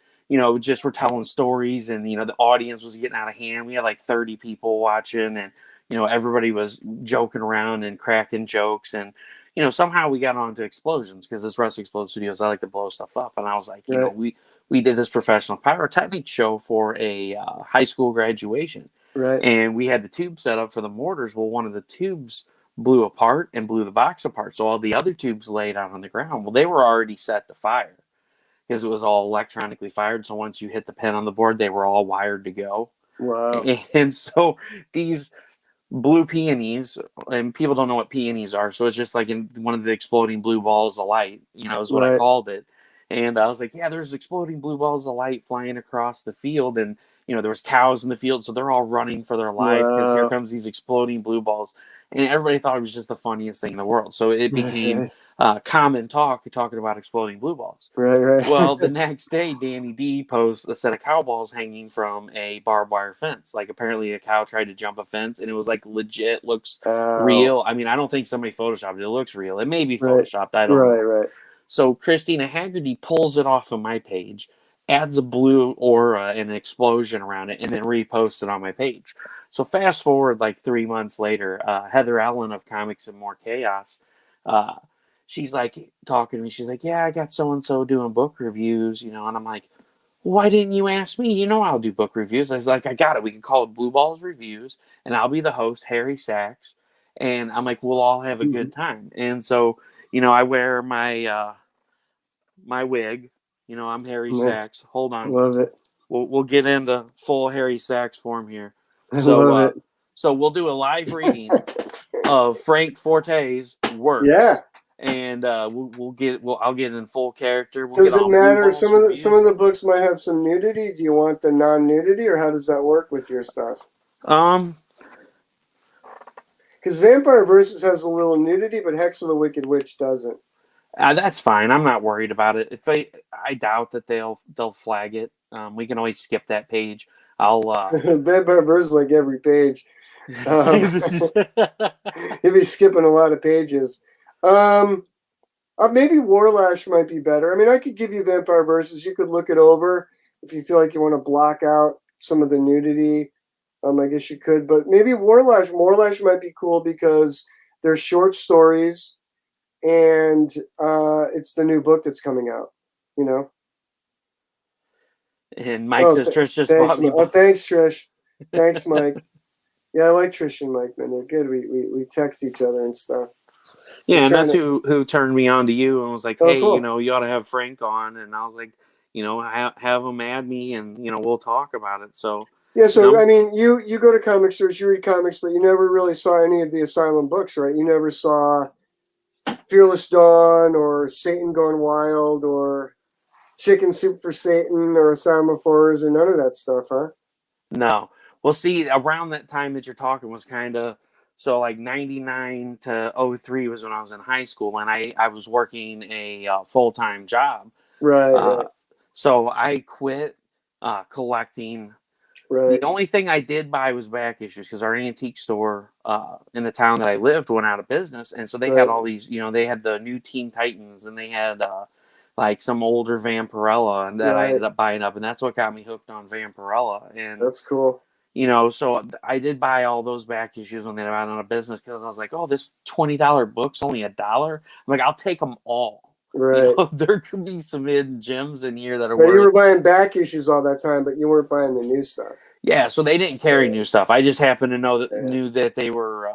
just we're telling stories, and the audience was getting out of hand. We had like 30 people watching, and everybody was joking around and cracking jokes, and somehow we got on to explosions, because this Russ Explode Studios, I like to blow stuff up. And I was like, Right. we did this professional pyrotechnics show for a high school graduation. Right. And we had the tube set up for the mortars. Well, one of the tubes blew apart and blew the box apart. So all the other tubes laid out on the ground. Well, they were already set to fire because it was all electronically fired. So once you hit the pin on the board, they were all wired to go. Wow. And so these blue peonies, and people don't know what peonies are, so it's just like in one of the exploding blue balls of light, is what I called it. And I was like, yeah, there's exploding blue balls of light flying across the field, and there was cows in the field, so they're all running for their life because here comes these exploding blue balls, and everybody thought it was just the funniest thing in the world. So it became common talking about exploding blue balls. Right. Well, the next day, Danny D posts a set of cow balls hanging from a barbed wire fence. Like, apparently a cow tried to jump a fence, and it was like legit, looks real. I mean, I don't think somebody photoshopped it. It looks real. It may be photoshopped. I don't know. Right. So Christina Haggerty pulls it off of my page, adds a blue aura and an explosion around it, and then reposts it on my page. So fast forward like 3 months later, Heather Allen of Comics and More Chaos, she's like talking to me. She's like, yeah, I got so-and-so doing book reviews, and I'm like, why didn't you ask me? You know I'll do book reviews. I was like, I got it. We can call it Blue Balls Reviews, and I'll be the host, Harry Sachs. And I'm like, we'll all have a Mhm. good time. And so, I wear my wig. I'm Harry Yeah, Sachs. Hold on. love it. We'll get into full Harry Sachs form here. I love it. So we'll do a live reading of Frank Forte's works, Yeah. and I'll get in full character. We'll get Does it all Blue matter? Balls Some of reviews. the books might have some nudity. Do you want the non-nudity, or how does that work with your stuff? Um, Because Vampire Versus has a little nudity, but Hex of the Wicked Witch doesn't. that's fine. I'm not worried about it. If I doubt that they'll flag it. We can always skip that page. I'll Vampire Versus, like every page. You'll be skipping a lot of pages. Maybe Warlash might be better. I mean, I could give you Vampire Versus. You could look it over if you feel like you want to block out some of the nudity. I guess you could, but maybe Warlash. Warlash might be cool because they're short stories, and it's the new book that's coming out. You know. And Mike says Trish just thanks, bought me. thanks, Trish. Thanks, Mike. Yeah, I like Trish and Mike, man. They're good. We text each other and stuff. Yeah, and that's who turned me on to you and was like, Oh, hey, cool. you ought to have Frank on. And I was like, have him add me, and we'll talk about it. So Yeah, so know, I mean, you go to comic stores, you read comics, but you never really saw any of the Asylum books, right? You never saw Fearless Dawn or Satan Gone Wild or Chicken Soup for Satan or Asylum of Horrors or none of that stuff, huh? no. Well, see, around that time that you're talking was kind of so like 99 to '03 was when I was in high school, and I was working a full-time job. Right. So I quit collecting. The Right. only thing I did buy was back issues because our antique store in the town that I lived went out of business, and so they had Right. all these. They had the new Teen Titans, and they had like some older Vampirella, and that I ended up buying up, and that's what got me hooked on Vampirella. And That's cool. so I did buy all those back issues when they went out of business because I was like, oh, this $20 book's only $1. I'm like, I'll take them all. Right. There could be some hidden gems in here that are Now, you worth. were buying back issues all that time, but you weren't buying the new stuff. Yeah, so they didn't carry new stuff. I just happened to Yeah. knew that they were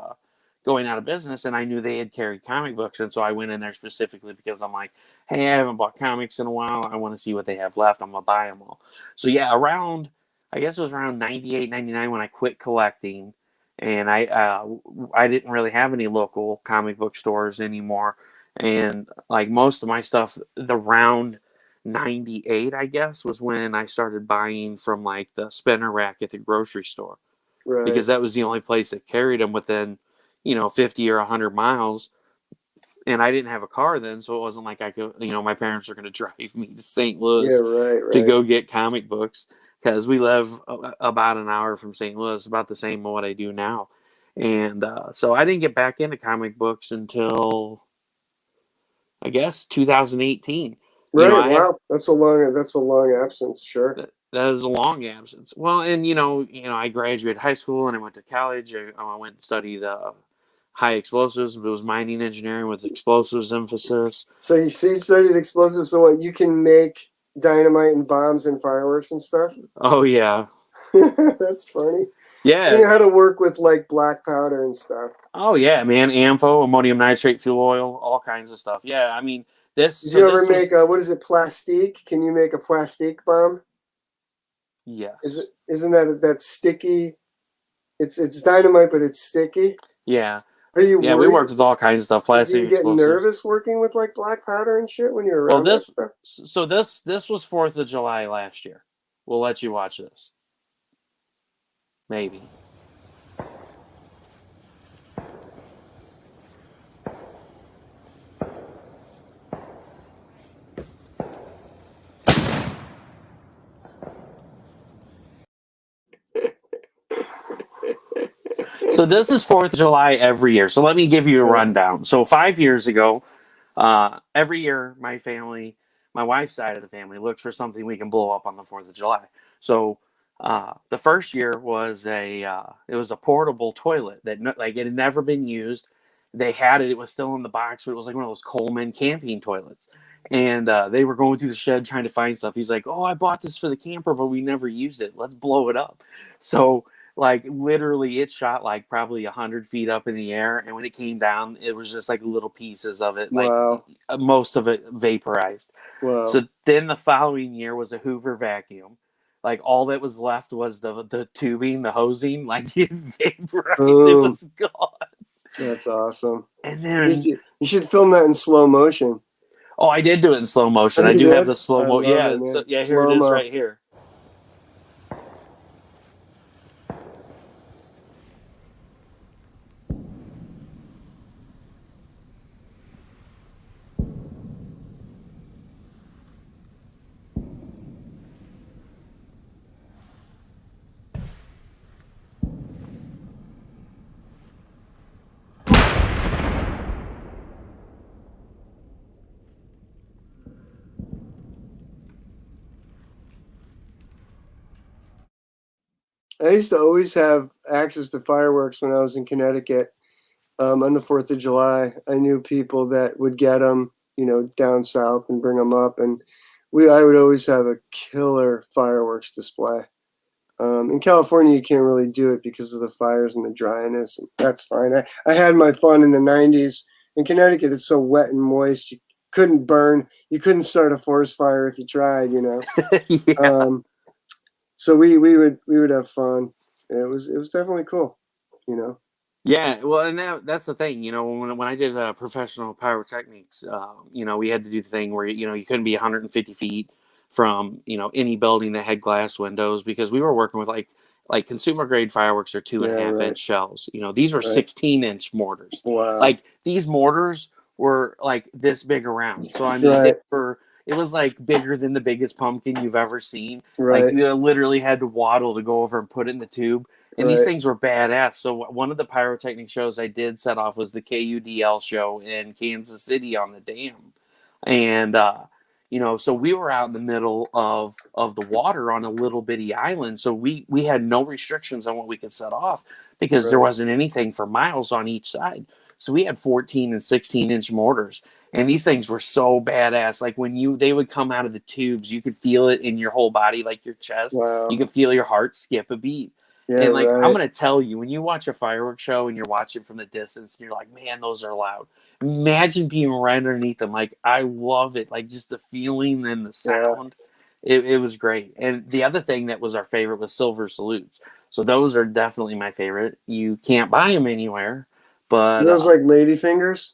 going out of business, and I knew they had carried comic books, and so I went in there specifically because I'm like, hey, I haven't bought comics in a while. I want to see what they have left. I'm gonna buy them all. So yeah, I guess it was around 98, 99 when I quit collecting, and I didn't really have any local comic book stores anymore, and like most of my stuff, the round 98, I guess, was when I started buying from like the spinner rack at the grocery store Right. because that was the only place that carried them within 50 or 100 miles. And I didn't have a car then, so it wasn't like I could, my parents were going to drive me to St. Yeah. Louis to Right. go get comic books because we live about an hour from St. Louis, about the same as what I do now. And so I didn't get back into comic books until I guess 2018. Right. I had Wow. That's a long absence. Sure. that is a long absence. Well, and I graduated high school and I went to college. I went and studied high explosives. It was mining engineering with explosives emphasis. So you studied explosives, so what? You can make dynamite and bombs and fireworks and stuff. Oh yeah, That's funny. So you yeah. know how to work with like black powder and stuff. Oh yeah, man. Ampho, ammonium nitrate, fuel oil, all kinds of stuff. Yeah, I mean this. Did So you ever this was make what is it? Plastique? Can you make a plastique bomb? yes. Isn't that sticky? It's dynamite, but it's sticky. Yeah, Are you yeah. We worried? worked with all kinds of stuff, Do plastic you get explosives. nervous working with like black powder and shit when you're Well, around that stuff? this was 4th of July last year. We'll let you watch this. Maybe. So this is 4th of July every year. So let me give you a rundown. So 5 years ago, every year my family, my wife's side of the family, looks for something we can blow up on the 4th of July. So the first year was it was a portable toilet that like it had never been used. they had it. It was still in the box, but it was like one of those Coleman camping toilets. And they were going through the shed trying to find stuff. He's like, "Oh, I bought this for the camper, but we never used it. Let's blow it up." So, like, literally, it shot like probably 100 feet up in the air, and when it came down, it was just like little pieces of it, like Wow. most of it vaporized. Wow. So then the following year was a Hoover vacuum. Like, all that was left was the tubing, the hosing. Like, it vaporized. Boom. It was gone. That's awesome. And then you should film that in slow motion. oh, I did do it in slow motion. Oh, I you do did? have the slow I mo. love Yeah, it, man. so, yeah. Here it is, Slow-mo. right here. I used to always have access to fireworks when I was in Connecticut. On the 4th of July, I knew people that would get them, down south and bring them up. And I would always have a killer fireworks display. In California, you can't really do it because of the fires and the dryness. And that's fine. I had my fun in the 90s. In Connecticut, it's so wet and moist. You couldn't burn. You couldn't start a forest fire if you tried, Yeah. So we would have fun. It was definitely cool, Yeah, well, and that's the thing, when I did professional pyrotechnics, we had to do the thing where, you couldn't be 150 feet from, any building that had glass windows because we were working with like consumer grade fireworks are two and a Yeah, half right. inch shells. These were Right. 16-inch mortars. Wow. Like these mortars were like this big around. So, I mean, Right. it was like bigger than the biggest pumpkin you've ever seen. Right. Like you literally had to waddle to go over and put it in the tube. And these Right. things were badass. So one of the pyrotechnic shows I did set off was the KUDL show in Kansas City on the dam. And so we were out in the middle of the water on a little bitty island. So we had no restrictions on what we could set off because there Right. wasn't anything for miles on each side. So we had 14 and 16-inch mortars. And these things were so badass. Like when they would come out of the tubes, you could feel it in your whole body, like your chest. Wow. You could feel your heart skip a beat. Yeah, And like right. I'm gonna tell you, when you watch a fireworks show and you're watching from the distance, and you're like, man, those are loud. Imagine being right underneath them. Like I love it. Like just the feeling and the sound. It was great. And the other thing that was our favorite was silver salutes. So those are definitely my favorite. You can't buy them anywhere, but Are those like ladyfingers?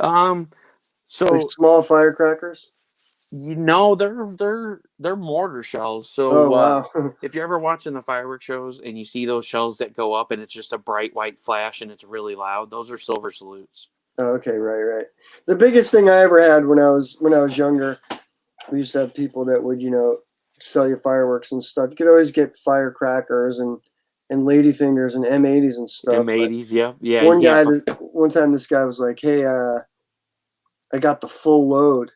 so Like small firecrackers? they're mortar shells. So Oh wow. if you're ever watching the fireworks shows and you see those shells that go up and it's just a bright white flash and it's really loud, those are silver salutes. Oh, okay, right. The biggest thing I ever had when I was younger, we used to have people that would, sell you fireworks and stuff. You could always get firecrackers and ladyfingers and M80s and stuff. M80s, yeah. One time this guy was like, "Hey, I got the full load."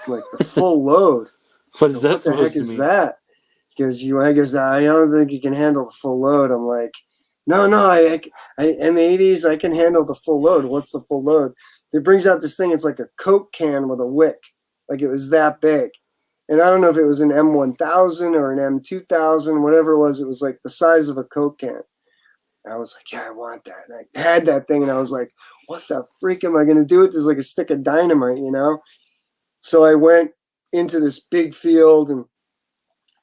I'm like, the full load. What is that What the supposed heck to is mean? that? Because I guess I don't think you can handle the full load. I'm like, no, I M80s, I can handle the full load. What's the full load? It brings out this thing. It's like a Coke can with a wick. Like it was that big. And I don't know if it was an M1000 or an M2000, whatever it was. It was like the size of a Coke can. And I was like, yeah, I want that. And I had that thing, and I was like, what the freak am I going to do with this? Like a stick of dynamite, So I went into this big field and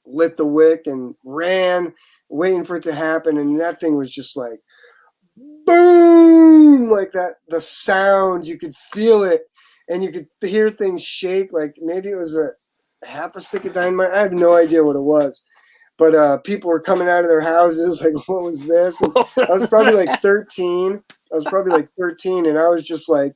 lit the wick and ran, waiting for it to happen. And that thing was just like, boom, like that. The sound, you could feel it, and you could hear things shake. Like maybe it was a half a stick of dynamite. I have no idea what it was. But people were coming out of their houses like, what was this? And I was probably like 13. And I was just like,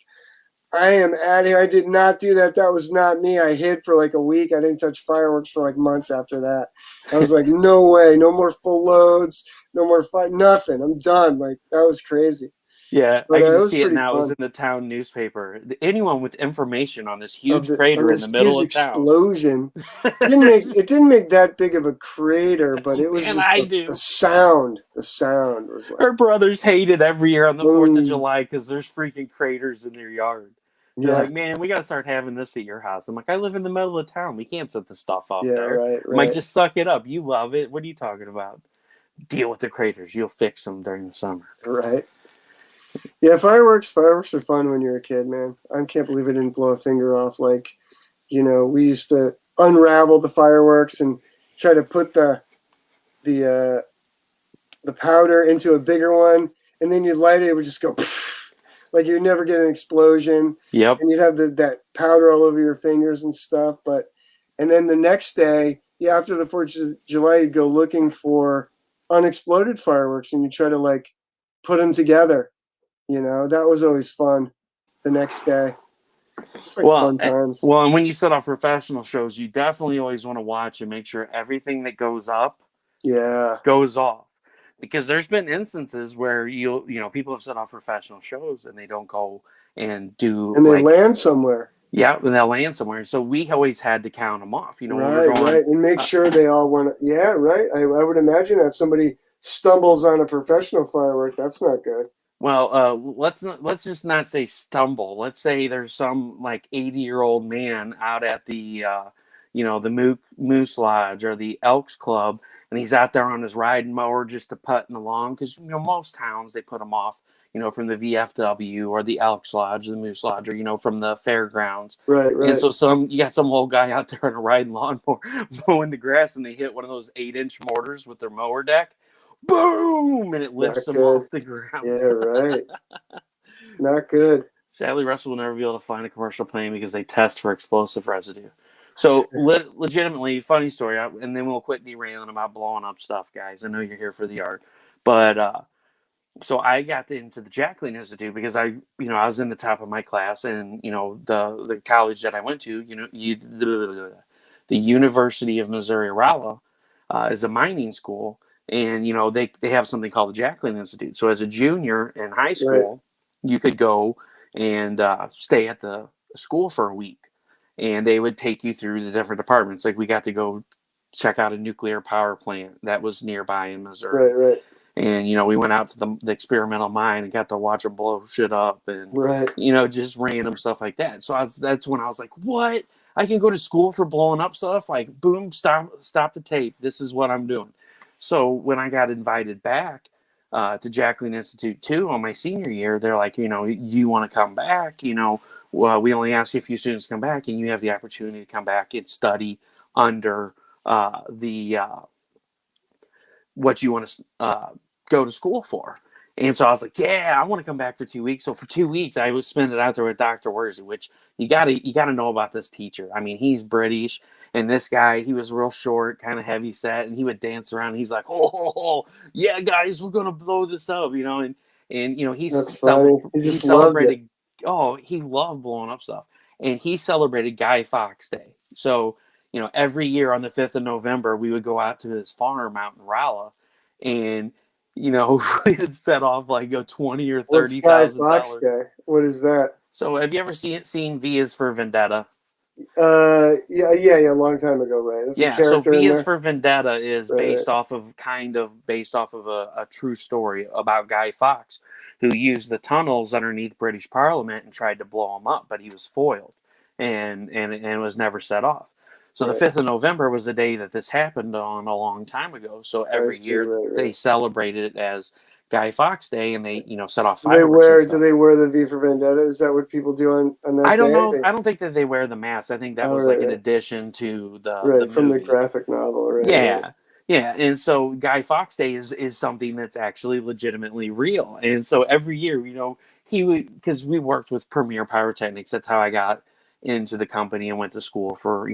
I am out of here. I did not do that. That was not me. I hid for like a week. I didn't touch fireworks for like months after that. I was like, no way. No more full loads. No more fun. Nothing. I'm done. Like, that was crazy. Yeah, But I can it just was see it pretty now. It was fun. in the town newspaper. Anyone with information on this Of huge crater in this the middle huge of town. explosion. It didn't make that big of a crater, but it was Man, just I the do. sound. The sound was like Our brothers hate it every year on the 4th of boom. July because there's freaking craters in their yard. They're Yeah, like, man, we got to start having this at your house. I'm like, I live in the middle of town. We can't set the stuff off yeah, there. right, I'm like, right, just suck it up. You love it. What are you talking about? Deal with the craters. You'll fix them during the summer. right. Yeah, fireworks are fun when you're a kid, man. I can't believe I didn't blow a finger off. Like, we used to unravel the fireworks and try to put the uh, the powder into a bigger one, and then you'd light it. It would just go like you'd never get an explosion, Yep. and you'd have that powder all over your fingers and stuff. And then the next day, yeah, after the 4th of July, you'd go looking for unexploded fireworks, and you try to like put them together. That was always fun. The next day, it's like Well, fun times. well, and when you set off professional shows, you definitely always want to watch and make sure everything that goes up Yeah, goes off, because there's been instances where people have set off professional shows and they don't go and do and they like, land somewhere. yeah, and they'll land somewhere. So we always had to count them off. When we're Right, going, right, and make sure they all want to. Yeah, right. I would imagine that somebody stumbles on a professional firework. That's not good. well, let's just not say stumble. Let's say there's some like 80-year-old man out at the the Moose Lodge or the Elks Club, and he's out there on his riding mower just to putting along, because most towns they put them off, from the VFW or the Elks Lodge, the Moose Lodge, or from the fairgrounds. Right, And right. so you got some old guy out there on a riding lawnmower mowing the grass, and they hit one of those 8-inch mortars with their mower deck. Boom! And it lifts Not them good. off the ground. Yeah, right. Not good. Sadly, Russell will never be able to find a commercial plane because they test for explosive residue. So, legitimately, funny story, and then we'll quit derailing about blowing up stuff, guys. I know you're here for the art. But, so I got into the Jacqueline Institute because I was in the top of my class, and, the college that I went to, the University of Missouri Rolla, is a mining school. And, they have something called the Jacqueline Institute. So as a junior in high Right. school, you could go and stay at the school for a week, and they would take you through the different departments. Like, we got to go check out a nuclear power plant that was nearby in Missouri. Right, right. And, we went out to the experimental mine and got to watch them blow shit up, and, Right. just random stuff like that. So that's when I was like, what? I can go to school for blowing up stuff? Like, boom, stop the tape. This is what I'm doing. So when I got invited back to Jacqueline Institute 2 on my senior year, they're like, you want to come back? Well, we only ask a few students to come back, and you have the opportunity to come back and study under the what you want to go to school for. And so I was like, yeah, I want to come back for 2 weeks. So for 2 weeks, I was spend it out there with Dr. Worsley, which you gotta know about this teacher. I mean, he's British, and this guy, he was real short, kind of heavy set, and he would dance around. And he's like, oh, yeah, guys, we're gonna blow this up, and That's funny. He he just loved it. celebrated. Oh, he loved blowing up stuff, and he celebrated Guy Fawkes Day. So every year on the 5th of November, we would go out to his farm out in Rolla, and we'd set off like a 20 or What's Guy $30,000. Fawkes Day? What is that? So have you ever seen V is for Vendetta? Yeah, a long time ago, right? That's a Yeah, so character in V is there. for Vendetta is Right, based off of a true story about Guy Fawkes, who used the tunnels underneath British Parliament and tried to blow them up, but he was foiled and was never set off. So the right. 5th of November was the day that this happened on a long time ago. So every year Right. they celebrated it as Guy Fawkes Day, and they set off Do they fireworks and wear? stuff. Do they wear the V for Vendetta? Is that what people do on that I don't day? know. I don't think that they wear the mask. I think that was like an addition to the right from the movie. graphic novel, right? Yeah. Right. Yeah. And so Guy Fawkes Day is something that's actually legitimately real. And so every year, he would, because we worked with Premier Pyrotechnics. That's how I got into the company and went to school for,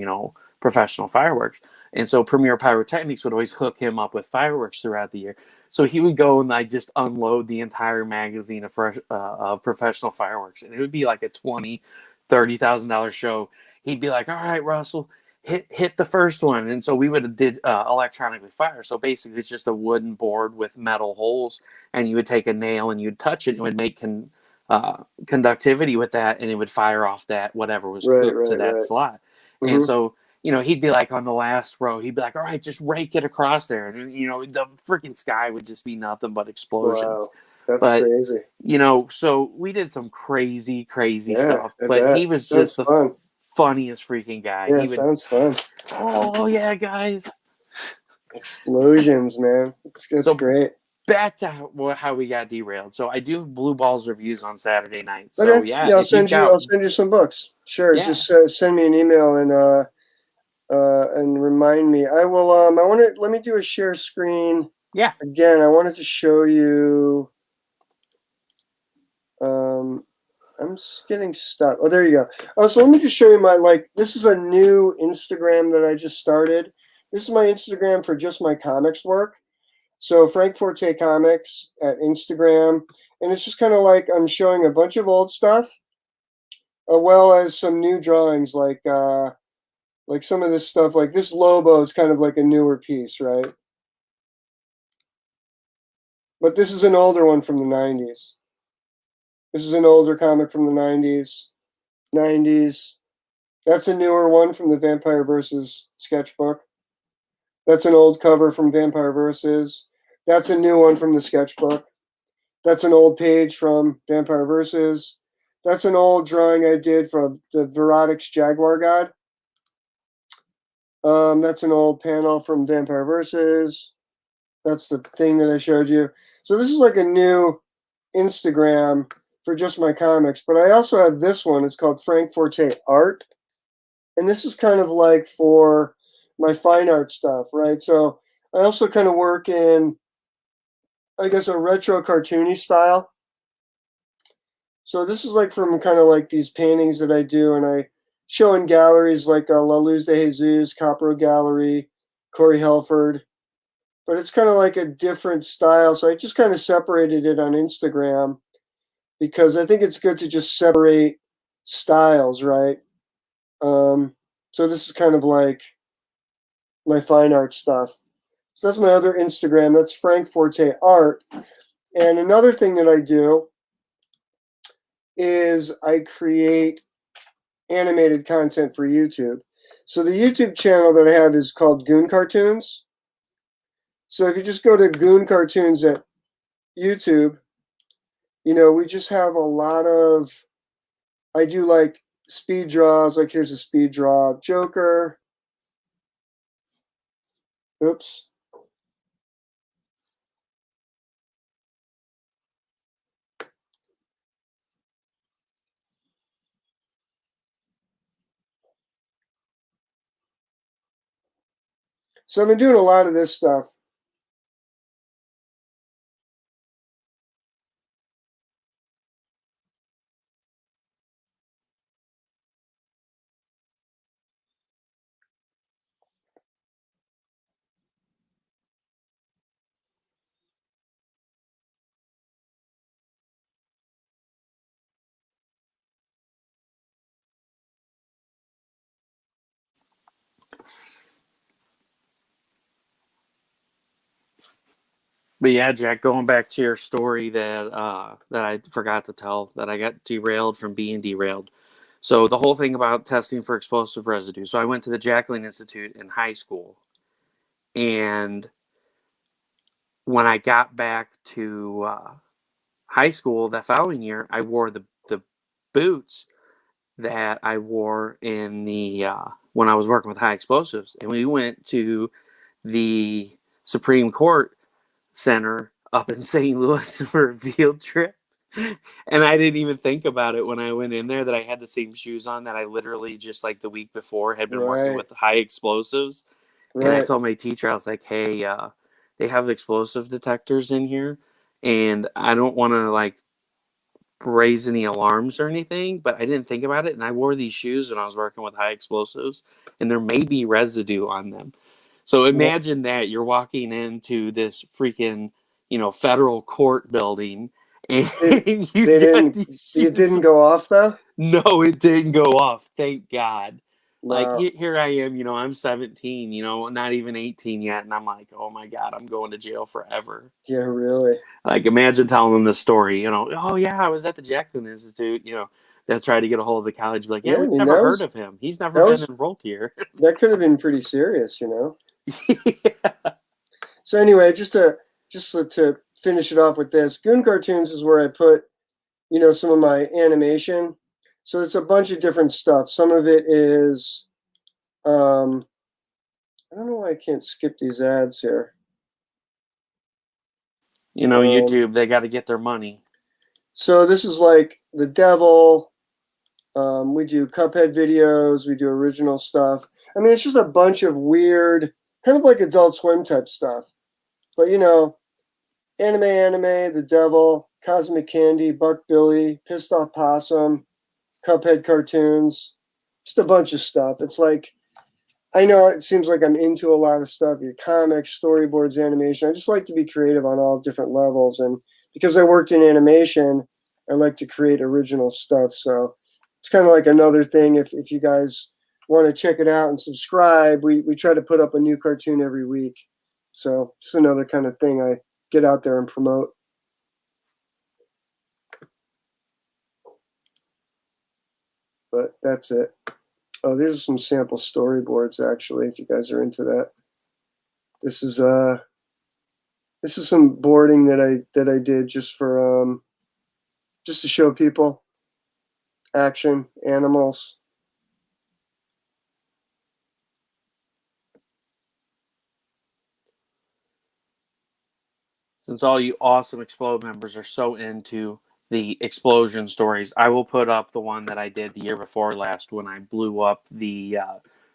professional fireworks. And so Premier Pyrotechnics would always hook him up with fireworks throughout the year. So he would go and like just unload the entire magazine of professional fireworks. And it would be like a $20,000-$30,000 show. He'd be like, all right, Russell, hit the first one. And so we would have did electronically fire. So basically it's just a wooden board with metal holes, and you would take a nail and you'd touch it, and it would make conductivity with that, and it would fire off that whatever was hooked to that slot. And so, you know, he'd be like on the last row, he'd be like, all right, just rake it across there. And, you know, the freaking sky would just be nothing but explosions. Wow. That's crazy. You know, so we did some crazy stuff. But he was just the funniest freaking guy. Yeah, sounds fun. Oh, yeah, guys. Explosions, man. It's great. Back to how we got derailed. So I do Blue Balls reviews on Saturday night. So okay. Yeah, I'll send you some books. Sure, yeah. Just send me an email and remind me. I will. Let me do a share screen. Yeah. Again, I wanted to show you. I'm just getting stuck. Oh, there you go. Oh, so let me just show you this is a new Instagram that I just started. This is my Instagram for just my comics work. So Frank Forte Comics at Instagram. And it's just kind of like I'm showing a bunch of old stuff, as well as some new drawings, like some of this stuff, like this Lobo is kind of like a newer piece, right? But this is an older one from the 90s. This is an older comic from the 90s. That's a newer one from the Vampire Versus sketchbook. That's an old cover from Vampire Versus. That's a new one from the sketchbook. That's an old page from Vampire Versus. That's an old drawing I did from the Verotics Jaguar God. That's an old panel from Vampire Versus. That's the thing that I showed you. So this is like a new Instagram for just my comics. But I also have this one. It's called Frank Forte Art. And this is kind of like for my fine art stuff, right? So I also kind of work in, I guess, a retro cartoony style. So this is like from kind of like these paintings that I do, and I show in galleries like La Luz de Jesus, Copro Gallery, Corey Helford. But it's kind of like a different style. So I just kind of separated it on Instagram because I think it's good to just separate styles, right? So this is kind of like my fine art stuff. So that's my other Instagram. That's Frank Forte Art. And another thing that I do is I create animated content for YouTube. So the YouTube channel that I have is called Goon Cartoons. So if you just go to Goon Cartoons at YouTube, you know, we just have a lot of, I do like speed draws, like here's a speed draw of Joker. Oops. So I've been doing a lot of this stuff. But yeah, Jack, going back to your story that I forgot to tell, that I got derailed from being derailed. So the whole thing about testing for explosive residue. So I went to the Jacqueline Institute in high school, and when I got back to high school that following year, I wore the boots that I wore in the when I was working with high explosives, and we went to the Supreme Court Center up in St. Louis for a field trip. And I didn't even think about it when I went in there that I had the same shoes on that I literally just like the week before had been working with the high explosives. Right. And I told my teacher, I was like, hey, they have explosive detectors in here, and I don't want to like raise any alarms or anything, but I didn't think about it. And I wore these shoes when I was working with high explosives, and there may be residue on them. So imagine that you're walking into this freaking, you know, federal court building, and it didn't go off though? No, it didn't go off. Thank God. Like Wow. here I am, I'm 17, not even 18 yet, and I'm like, oh my god, I'm going to jail forever. Yeah, really. Like imagine telling them this story, oh yeah, I was at the Jacqueline Institute, they'll try to get a hold of the college, be like, yeah, Yeah, I we've mean never heard of him. He's never that been was enrolled here. that could have been pretty serious, you know. Yeah. So anyway, just to finish it off with this, Goon Cartoons is where I put, some of my animation. So it's a bunch of different stuff. Some of it is, I don't know why I can't skip these ads here. YouTube, they got to get their money. So this is like the devil. We do Cuphead videos. We do original stuff. I mean, it's just a bunch of weird, kind of like Adult Swim type stuff. But anime, the devil, Cosmic Candy, Buck Billy, Pissed Off Possum, Cuphead cartoons, just a bunch of stuff. It's like, I know it seems like I'm into a lot of stuff, your comics, storyboards, animation. I just like to be creative on all different levels. And because I worked in animation, I like to create original stuff. So it's kind of like another thing. If you guys want to check it out and subscribe, we try to put up a new cartoon every week. So it's another kind of thing I get out there and promote. But that's it. Oh, these are some sample storyboards actually, if you guys are into that. This is some boarding that I did just for just to show people action, animals. Since all you awesome Explode members are so into the explosion stories, I will put up the one that I did the year before last when I blew up the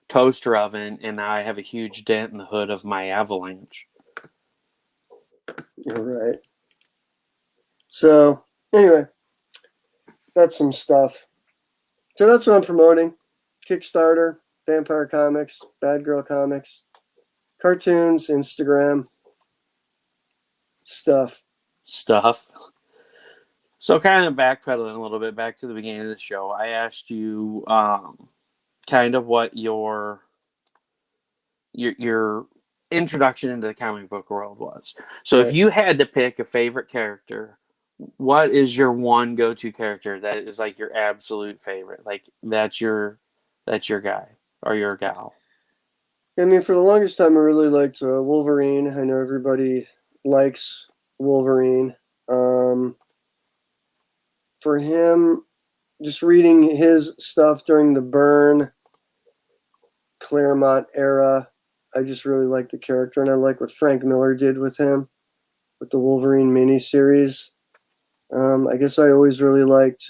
toaster oven, and now I have a huge dent in the hood of my Avalanche. All right. So anyway, that's some stuff. So that's what I'm promoting. Kickstarter, Vampire Comics, Bad Girl Comics, cartoons, Instagram, stuff. So kind of backpedaling a little bit back to the beginning of the show, I asked you kind of what your introduction into the comic book world was. So Right. if you had to pick a favorite character, what is your one go-to character that is like your absolute favorite? Like that's your guy or your gal. I mean, for the longest time, I really liked Wolverine. I know everybody likes Wolverine. For him, just reading his stuff during the Byrne Claremont era, I just really liked the character, and I like what Frank Miller did with him with the Wolverine miniseries. I guess I always really liked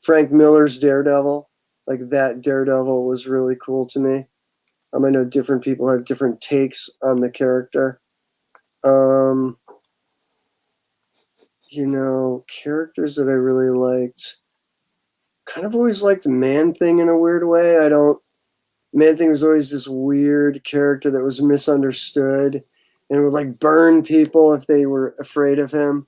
Frank Miller's Daredevil. Like that Daredevil was really cool to me. I know different people have different takes on the character. Characters that I really liked. Kind of always liked Man-Thing in a weird way. Man-Thing was always this weird character that was misunderstood and would like burn people if they were afraid of him.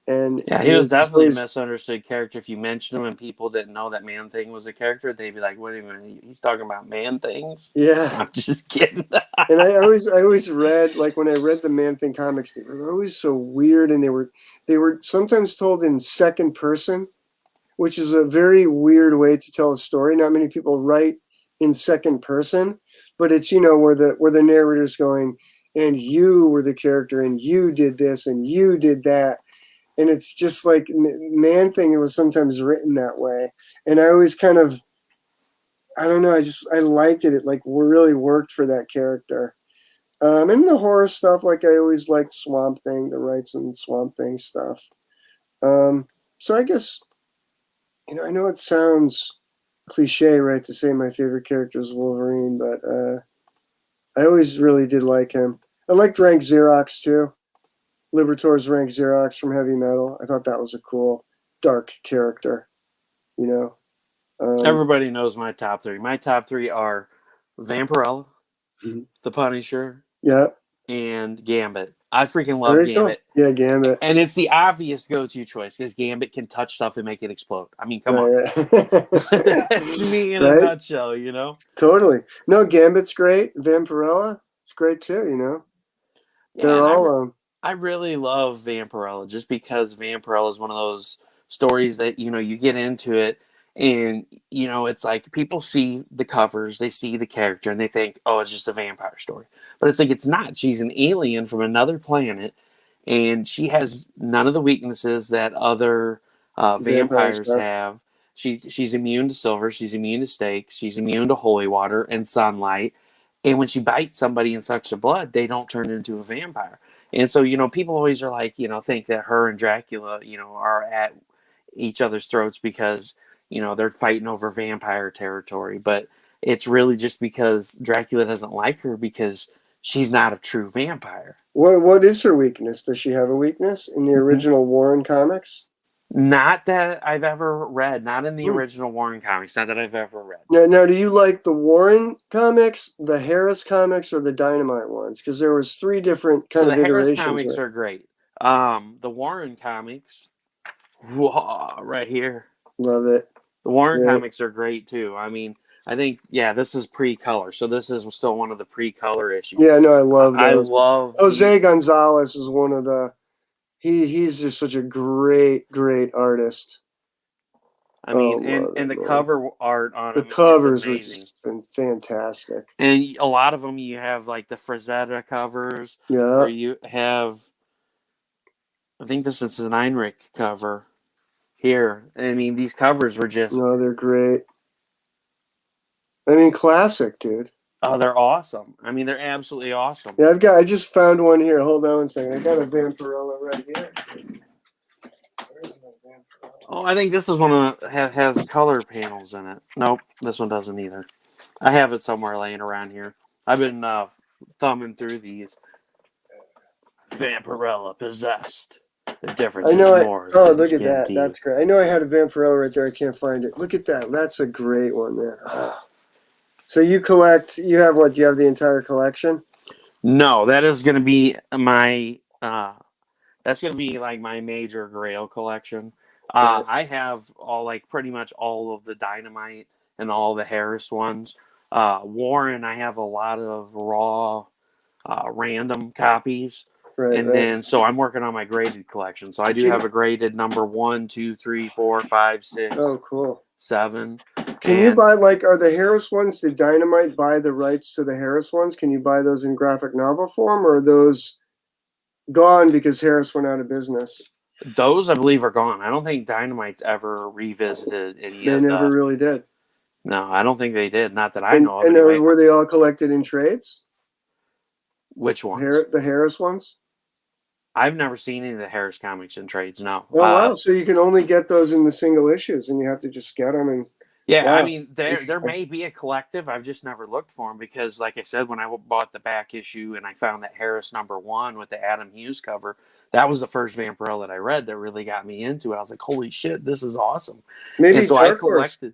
And Yeah, he was definitely a misunderstood character. If you mentioned him and people didn't know that Man-Thing was a character, they'd be like, wait a minute, he's talking about Man-Things? Yeah. I'm just kidding. And I always read, like when I read the Man-Thing comics, they were always so weird, and they were sometimes told in second person, which is a very weird way to tell a story. Not many people write in second person, but it's where the narrator's going, and you were the character, and you did this, and you did that. And it's just like Man-Thing, it was sometimes written that way. And I always kind of, I don't know, I liked it. It like really worked for that character. And the horror stuff, like I always liked Swamp Thing, the Rights and Swamp Thing stuff. So I guess, I know it sounds cliche, right, to say my favorite character is Wolverine, but I always really did like him. I liked Rank Xerox too. Libertor's Rank Xerox from Heavy Metal. I thought that was a cool, dark character. Everybody knows my top three. My top three are Vampirella, the Punisher, yeah, and Gambit. I freaking love Very cool. Gambit. Yeah, Gambit. And it's the obvious go-to choice because Gambit can touch stuff and make it explode. I mean, come on. Right. That's me in a Right? nutshell, you know? Totally. No, Gambit's great. Vampirella is great too, you know? Yeah, They're and all I really love Vampirella just because Vampirella is one of those stories that, you know, you get into it and, you know, it's like people see the covers, they see the character and they think, oh, it's just a vampire story. But it's like, it's not. She's an alien from another planet and she has none of the weaknesses that other vampires vampires stuff. have. She's immune to silver, she's immune to stakes, she's immune to holy water and sunlight. And when she bites somebody and sucks their blood, they don't turn into a vampire. And so, you know, people always are like, you know, think that her and Dracula, you know, are at each other's throats because, you know, they're fighting over vampire territory. But it's really just because Dracula doesn't like her because she's not a true vampire. What is her weakness? Does she have a weakness in the original Warren comics? Not that I've ever read, not in the Hmm. original Warren comics, not that I've ever read. Now, do you like the Warren comics, the Harris comics, or the Dynamite ones? Because there was 3 different So kind the of Harris iterations. comics Right? are great. The Warren comics, whoa, right here. Love it. The Warren Great. comics are great too. I mean, I think this is pre-color, so this is still one of the pre-color issues. Yeah, no, I love I those. love Jose Gonzalez is one of the. He's just such a great artist. I mean, love and it, the man. cover art on The them is covers were amazing. just fantastic. And a lot of them, you have like the Frazetta covers, Yeah. or you have, I think this is an Heinrich cover here. I mean, these covers were just, No, they're great. I mean, classic, dude. oh, they're awesome. I mean, they're absolutely awesome. Yeah, I just found one here. Hold on one second. I got a Vampirella right here. Where's my Vampirella? Oh, I think this is one of the, has color panels in it. Nope, this one doesn't either. I have it somewhere laying around here. I've been thumbing through these. Vampirella Possessed. The difference is more than look at skin that. deep. That's great. I know I had a Vampirella right there. I can't find it. Look at that. That's a great one, man. Oh. So you have what? You have the entire collection? No, that is going to be my, that's going to be like my major Grail collection. Right. I have pretty much all of the Dynamite and all the Harris ones. Warren, I have a lot of raw, random copies. Right, And then, so I'm working on my graded collection. So I do have a graded number 1, 2, 3, 4, 5, 6, Oh, cool. 7. Can you buy, are the Harris ones, did Dynamite buy the rights to the Harris ones? Can you buy those in graphic novel form, or are those gone because Harris went out of business? Those, I believe, are gone. I don't think Dynamite's ever revisited any They of never really did. No, I don't think they did. Not that I know of. And anyway. were they all collected in trades? Which ones? The Harris ones? I've never seen any of the Harris comics in trades, no. Oh, wow. So you can only get those in the single issues, and you have to just get them. And yeah, wow. I mean, there may be a collective. I've just never looked for them because, like I said, when I bought the back issue and I found that Harris number 1 with the Adam Hughes cover, that was the first Vampirella that I read that really got me into it. I was like, holy shit, this is awesome. Maybe and so I collected.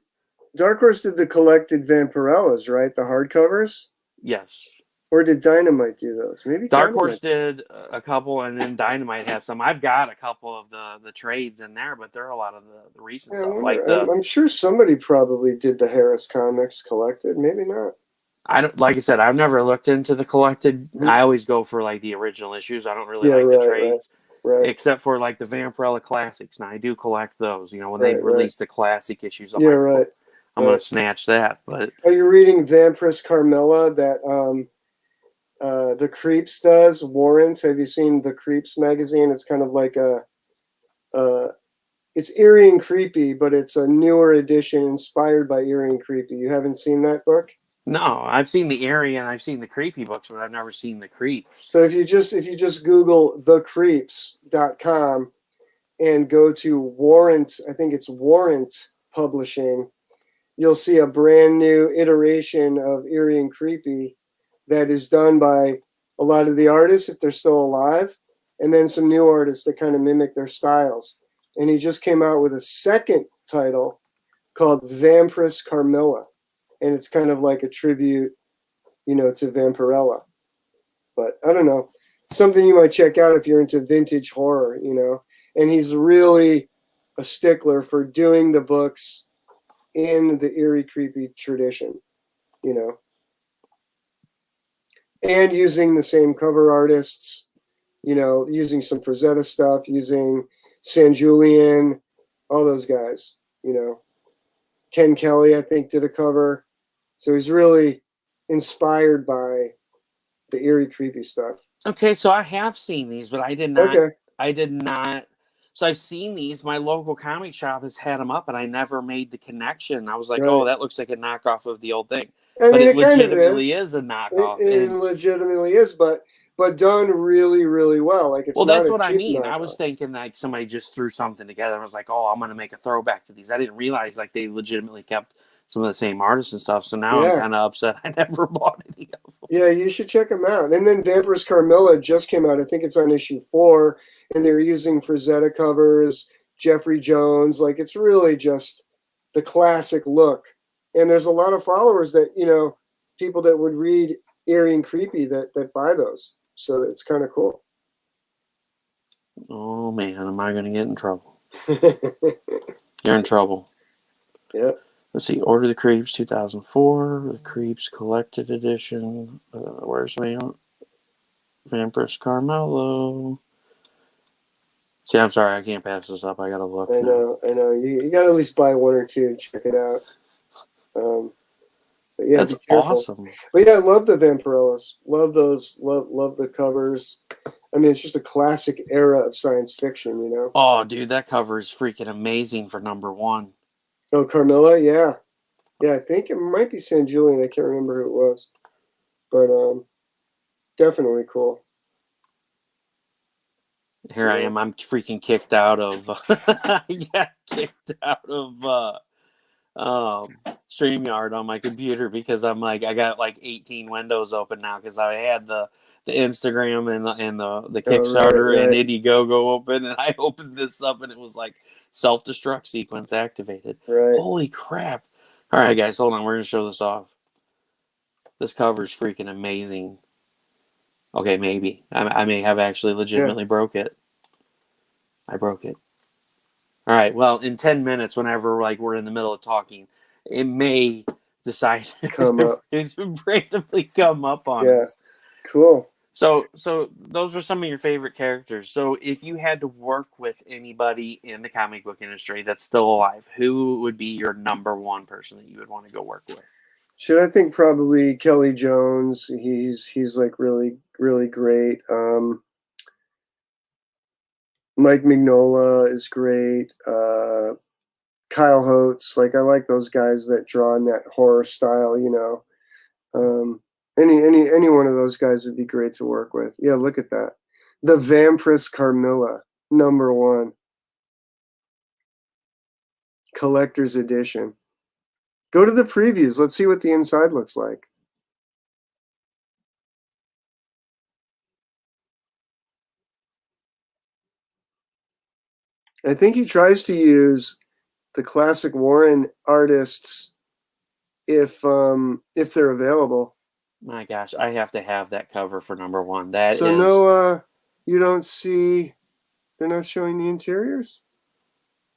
Dark Horse did the collected Vampirellas, right? The hardcovers? Yes. Or did Dynamite do those? Maybe Dark Horse did a couple, and then Dynamite has some. I've got a couple of the trades in there, but there are a lot of the recent stuff. I'm sure somebody probably did the Harris comics collected. Maybe not. I don't, like I said, I've never looked into the collected. Mm-hmm. I always go for like the original issues. I don't really like the trades, right. Except for like the Vampirella classics. Now I do collect those. You know, when they release the classic issues, I'm going to snatch that. But are you reading Vampiress Carmilla that the Creeps does? Warrant. Have you seen the Creeps magazine? It's kind of like it's eerie and creepy, but it's a newer edition inspired by eerie and creepy. You haven't seen that book? No, I've seen the eerie and I've seen the creepy books, but I've never seen the Creeps. So if you just Google thecreeps.com and go to Warrant, I think it's Warrant Publishing, you'll see a brand new iteration of eerie and creepy that is done by a lot of the artists, if they're still alive, and then some new artists that kind of mimic their styles. And he just came out with a second title called Vampiress Carmilla. And it's kind of like a tribute, to Vampirella. But I don't know. something you might check out if you're into vintage horror, you know. And he's really a stickler for doing the books in the eerie, creepy tradition, you know, and using the same cover artists, you know, using some Frazetta stuff, using San Julian, all those guys, you know. Ken Kelly, I think, did a cover. So he's really inspired by the eerie, creepy stuff. Okay, so I have seen these, but I did not. Okay. I did not. So I've seen these. My local comic shop has had them up, and I never made the connection. I was like, Right. "Oh, that looks like a knockoff of the old thing," I but mean, it it kind of legitimately is. is a knockoff. It And legitimately is, but done really, really well. Like it's well, not that's a what I cheap mean. I was knockoff. thinking like somebody just threw something together and was like, "Oh, I'm going to make a throwback to these." I didn't realize like they legitimately kept some of the same artists and stuff. So now I'm Yeah. kind of upset I never bought any of them. Yeah, you should check them out. And then Vampirist Carmilla just came out. I think it's on issue 4, and they're using Frazetta covers, Jeffrey Jones. Like it's really just the classic look. And there's a lot of followers that, you know, people that would read Eerie and Creepy that buy those. So it's kind of cool. Oh man, am I going to get in trouble? You're in trouble. Yeah. Let's see. Order the Creeps 2004. The Creeps Collected Edition. Where's Vampirist Carmelo? See, I'm sorry. I can't pass this up. I got to look I now. know. You got to at least buy one or two and check it out. But yeah, That's be careful. awesome. But yeah, I love the Vampirellas. Love those. Love the covers. I mean, it's just a classic era of science fiction, you know. Oh, dude, that cover is freaking amazing for #1. Oh, Carmilla, yeah. I think it might be San Julian. I can't remember who it was, but definitely cool. Here I am. I'm freaking kicked out of. I got kicked out of StreamYard on my computer because I'm like I got like 18 windows open now because I had the Instagram and the Kickstarter and Right. Indiegogo open, and I opened this up and it was like self-destruct sequence activated. Right. Holy crap! All right, guys, hold on. We're gonna show this off. This cover is freaking amazing. Okay, maybe I may have actually legitimately broke it. I broke it. All right. Well, in 10 minutes, whenever like we're in the middle of talking, it may decide Come up. to randomly come up on us. Cool. So those are some of your favorite characters. So if you had to work with anybody in the comic book industry that's still alive, who would be your #1 person that you would want to go work with? Should I think probably Kelly Jones? He's like really great. Mike Mignola is great. Kyle Holtz, like I like those guys that draw in that horror style, you know. Any one of those guys would be great to work with. Yeah, look at that. The Vampirist Carmilla, #1. Collector's edition. Go to the previews. Let's see what the inside looks like. I think he tries to use the classic Warren artists if they're available. My gosh, I have to have that cover for #1. That So is no, you don't see. They're not showing the interiors.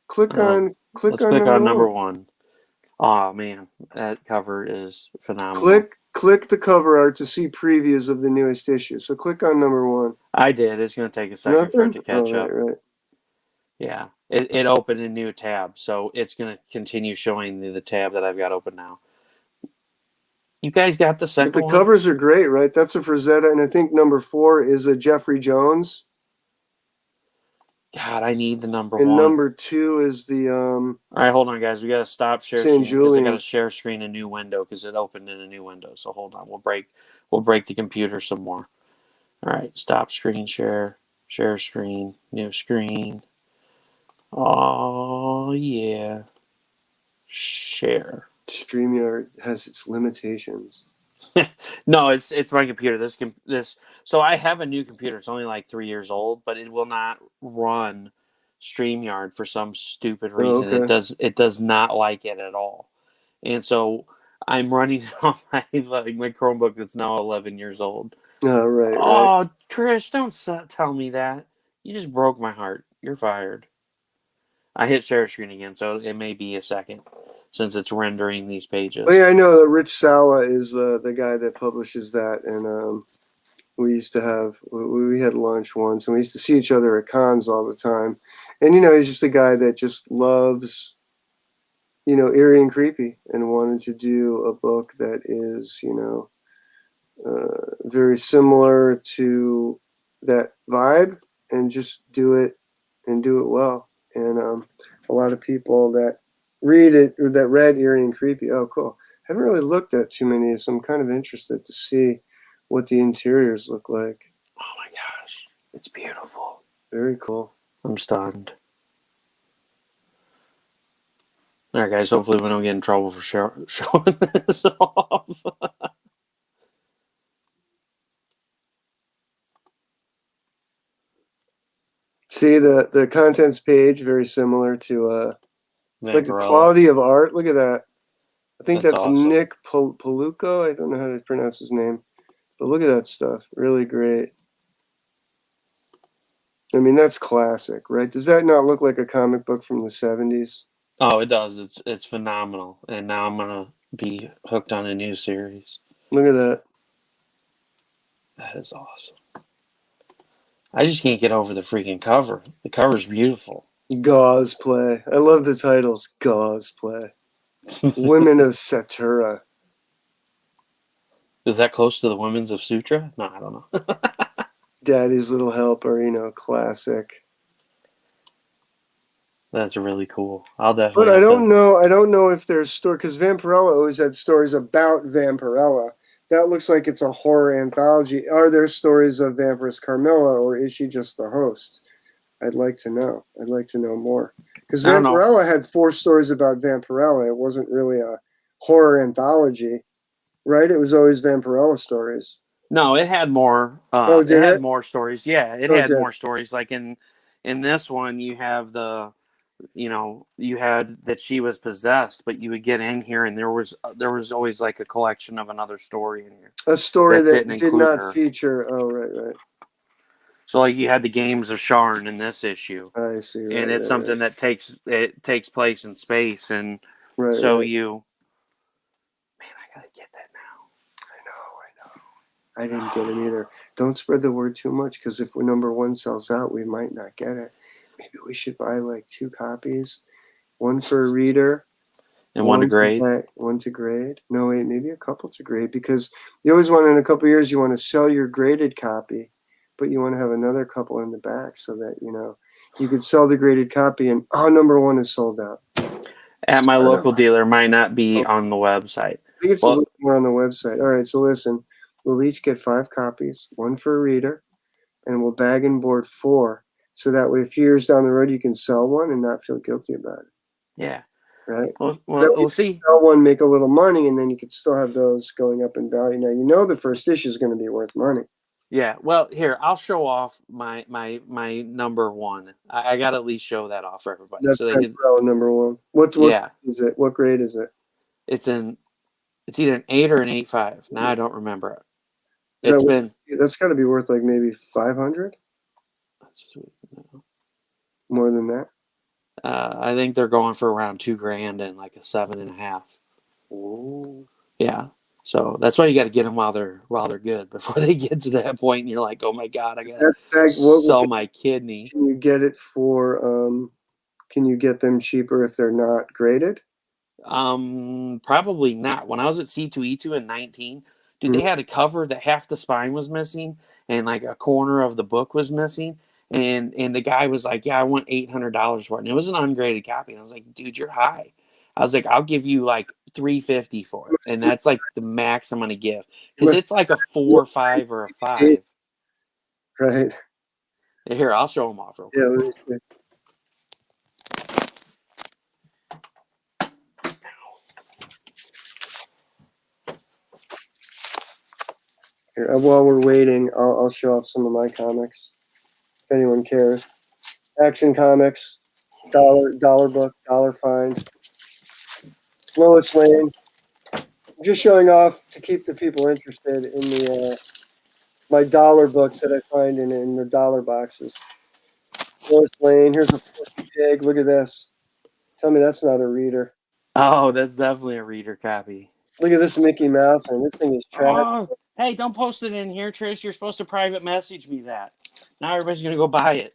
Click on let's click on #1. #1. Oh man, that cover is phenomenal. Click the cover art to see previews of the newest issue. So click on #1. I did. It's going to take a second for it to catch up. Right. Yeah, it opened a new tab, so it's going to continue showing the tab that I've got open now. You guys got the second But the one? covers are great, right? That's a Frazetta, and I think #4 is a Jeffrey Jones. God, I need the #1. And #2 is the All right, hold on, guys. We got to stop share San screen because I got Julian. to share screen a new window because it opened in a new window. So hold on, we'll break the computer some more. All right, stop screen share screen, new screen. Oh yeah, share. StreamYard has its limitations. No, it's my computer. This. So I have a new computer. It's only like 3 years old, but it will not run StreamYard for some stupid reason. Oh, okay. It does not like it at all. And so I'm running it on my Chromebook that's now 11 years old. Oh, right. Oh, Chris, don't tell me that. You just broke my heart. You're fired. I hit share screen again, so it may be a second since it's rendering these pages. Oh yeah, I know that Rich Sala is the guy that publishes that, and we had lunch once, and we used to see each other at cons all the time. And he's just a guy that just loves, eerie and creepy, and wanted to do a book that is, very similar to that vibe, and just do it well. And a lot of people that read it, or that read Eerie and Creepy, oh cool, haven't really looked at too many, so I'm kind of interested to see what the interiors look like. Oh my gosh, it's beautiful. Very cool. I'm stunned. All right, guys, hopefully we don't get in trouble for showing this off. See the contents page, very similar to like the quality of art. Look at that. I think that's awesome. Nick Paluco. I don't know how to pronounce his name, but look at that stuff. Really great. I mean, that's classic, right? Does that not look like a comic book from the 70s? Oh, it does. It's phenomenal. And now I'm gonna be hooked on a new series. Look at that. That is awesome. I just can't get over the freaking cover. The cover's beautiful. Gauze Play. I love the titles. Gauze Play. Women of Satura. Is that close to the Women's of Sutra? No, I don't know. Daddy's Little Helper, classic. That's really cool. I'll definitely. But I don't know if there's story, because Vampirella always had stories about Vampirella. That looks like it's a horror anthology. Are there stories of Vampiress Carmilla, or is she just the host? I'd like to know. I'd like to know more. Because Vampirella had 4 stories about Vampirella. It wasn't really a horror anthology, right? It was always Vampirella stories. No, it had more. It had more stories. Yeah, it had more stories. Like in this one, you have you had that she was possessed, but you would get in here and there was always like a collection of another story in here. A story that did not feature. Oh, right. So like you had the Games of Sharn in this issue. I see. Right, and it's something that takes place in space, and Man, I gotta get that now. I didn't get it either. Don't spread the word too much, because if number 1 sells out, we might not get it. Maybe we should buy like 2 copies, one for a reader, and one to grade. One to grade. No, wait, maybe a couple to grade, because you always want, in a couple of years, you want to sell your graded copy, but you want to have another couple in the back so that you could sell the graded copy and number 1 is sold out. At my local dealer, might not be on the website. I think it's a little more on the website. All right, so listen, we'll each get 5 copies, one for a reader, and we'll bag and board 4. So that way, a few years down the road, you can sell one and not feel guilty about it. Yeah. Right? We'll see. Sell one, make a little money, and then you could still have those going up in value. Now, the first issue is going to be worth money. Yeah. Well, here, I'll show off my number 1. I got to at least show that off for everybody. That's number 1. What is it? What grade is it? It's either an 8 or an 8.5. Now I don't remember it. That's got to be worth like maybe 500. More than that. I think they're going for around $2,000 and like a 7.5. Oh. Yeah. So that's why you got to get them while they're good, before they get to that point and you're like, oh my God, I got to sell my kidney. Can you get it for? Can you get them cheaper if they're not graded? Probably not. When I was at C2E2 in 19, dude, they had a cover that half the spine was missing and like a corner of the book was missing. And the guy was like, yeah, I want $800 for it. And it was an ungraded copy. And I was like, dude, you're high. I was like, I'll give you like $350 for it. And that's like the max I'm going to give. Because it's like a 4, 5, or a 5. Right. Here, I'll show them off real quick. Yeah, let me see. Here, while we're waiting, I'll show off some of my comics, if anyone cares. Action Comics, dollar book, dollar find. Lois Lane. I'm just showing off to keep the people interested in my dollar books that I find in the dollar boxes. Lois Lane. Here's a pig. Look at this. Tell me that's not a reader. Oh, that's definitely a reader copy. Look at this Mickey Mouse one. This thing is trash. Oh, hey, don't post it in here, Trish. You're supposed to private message me that. Now everybody's going to go buy it.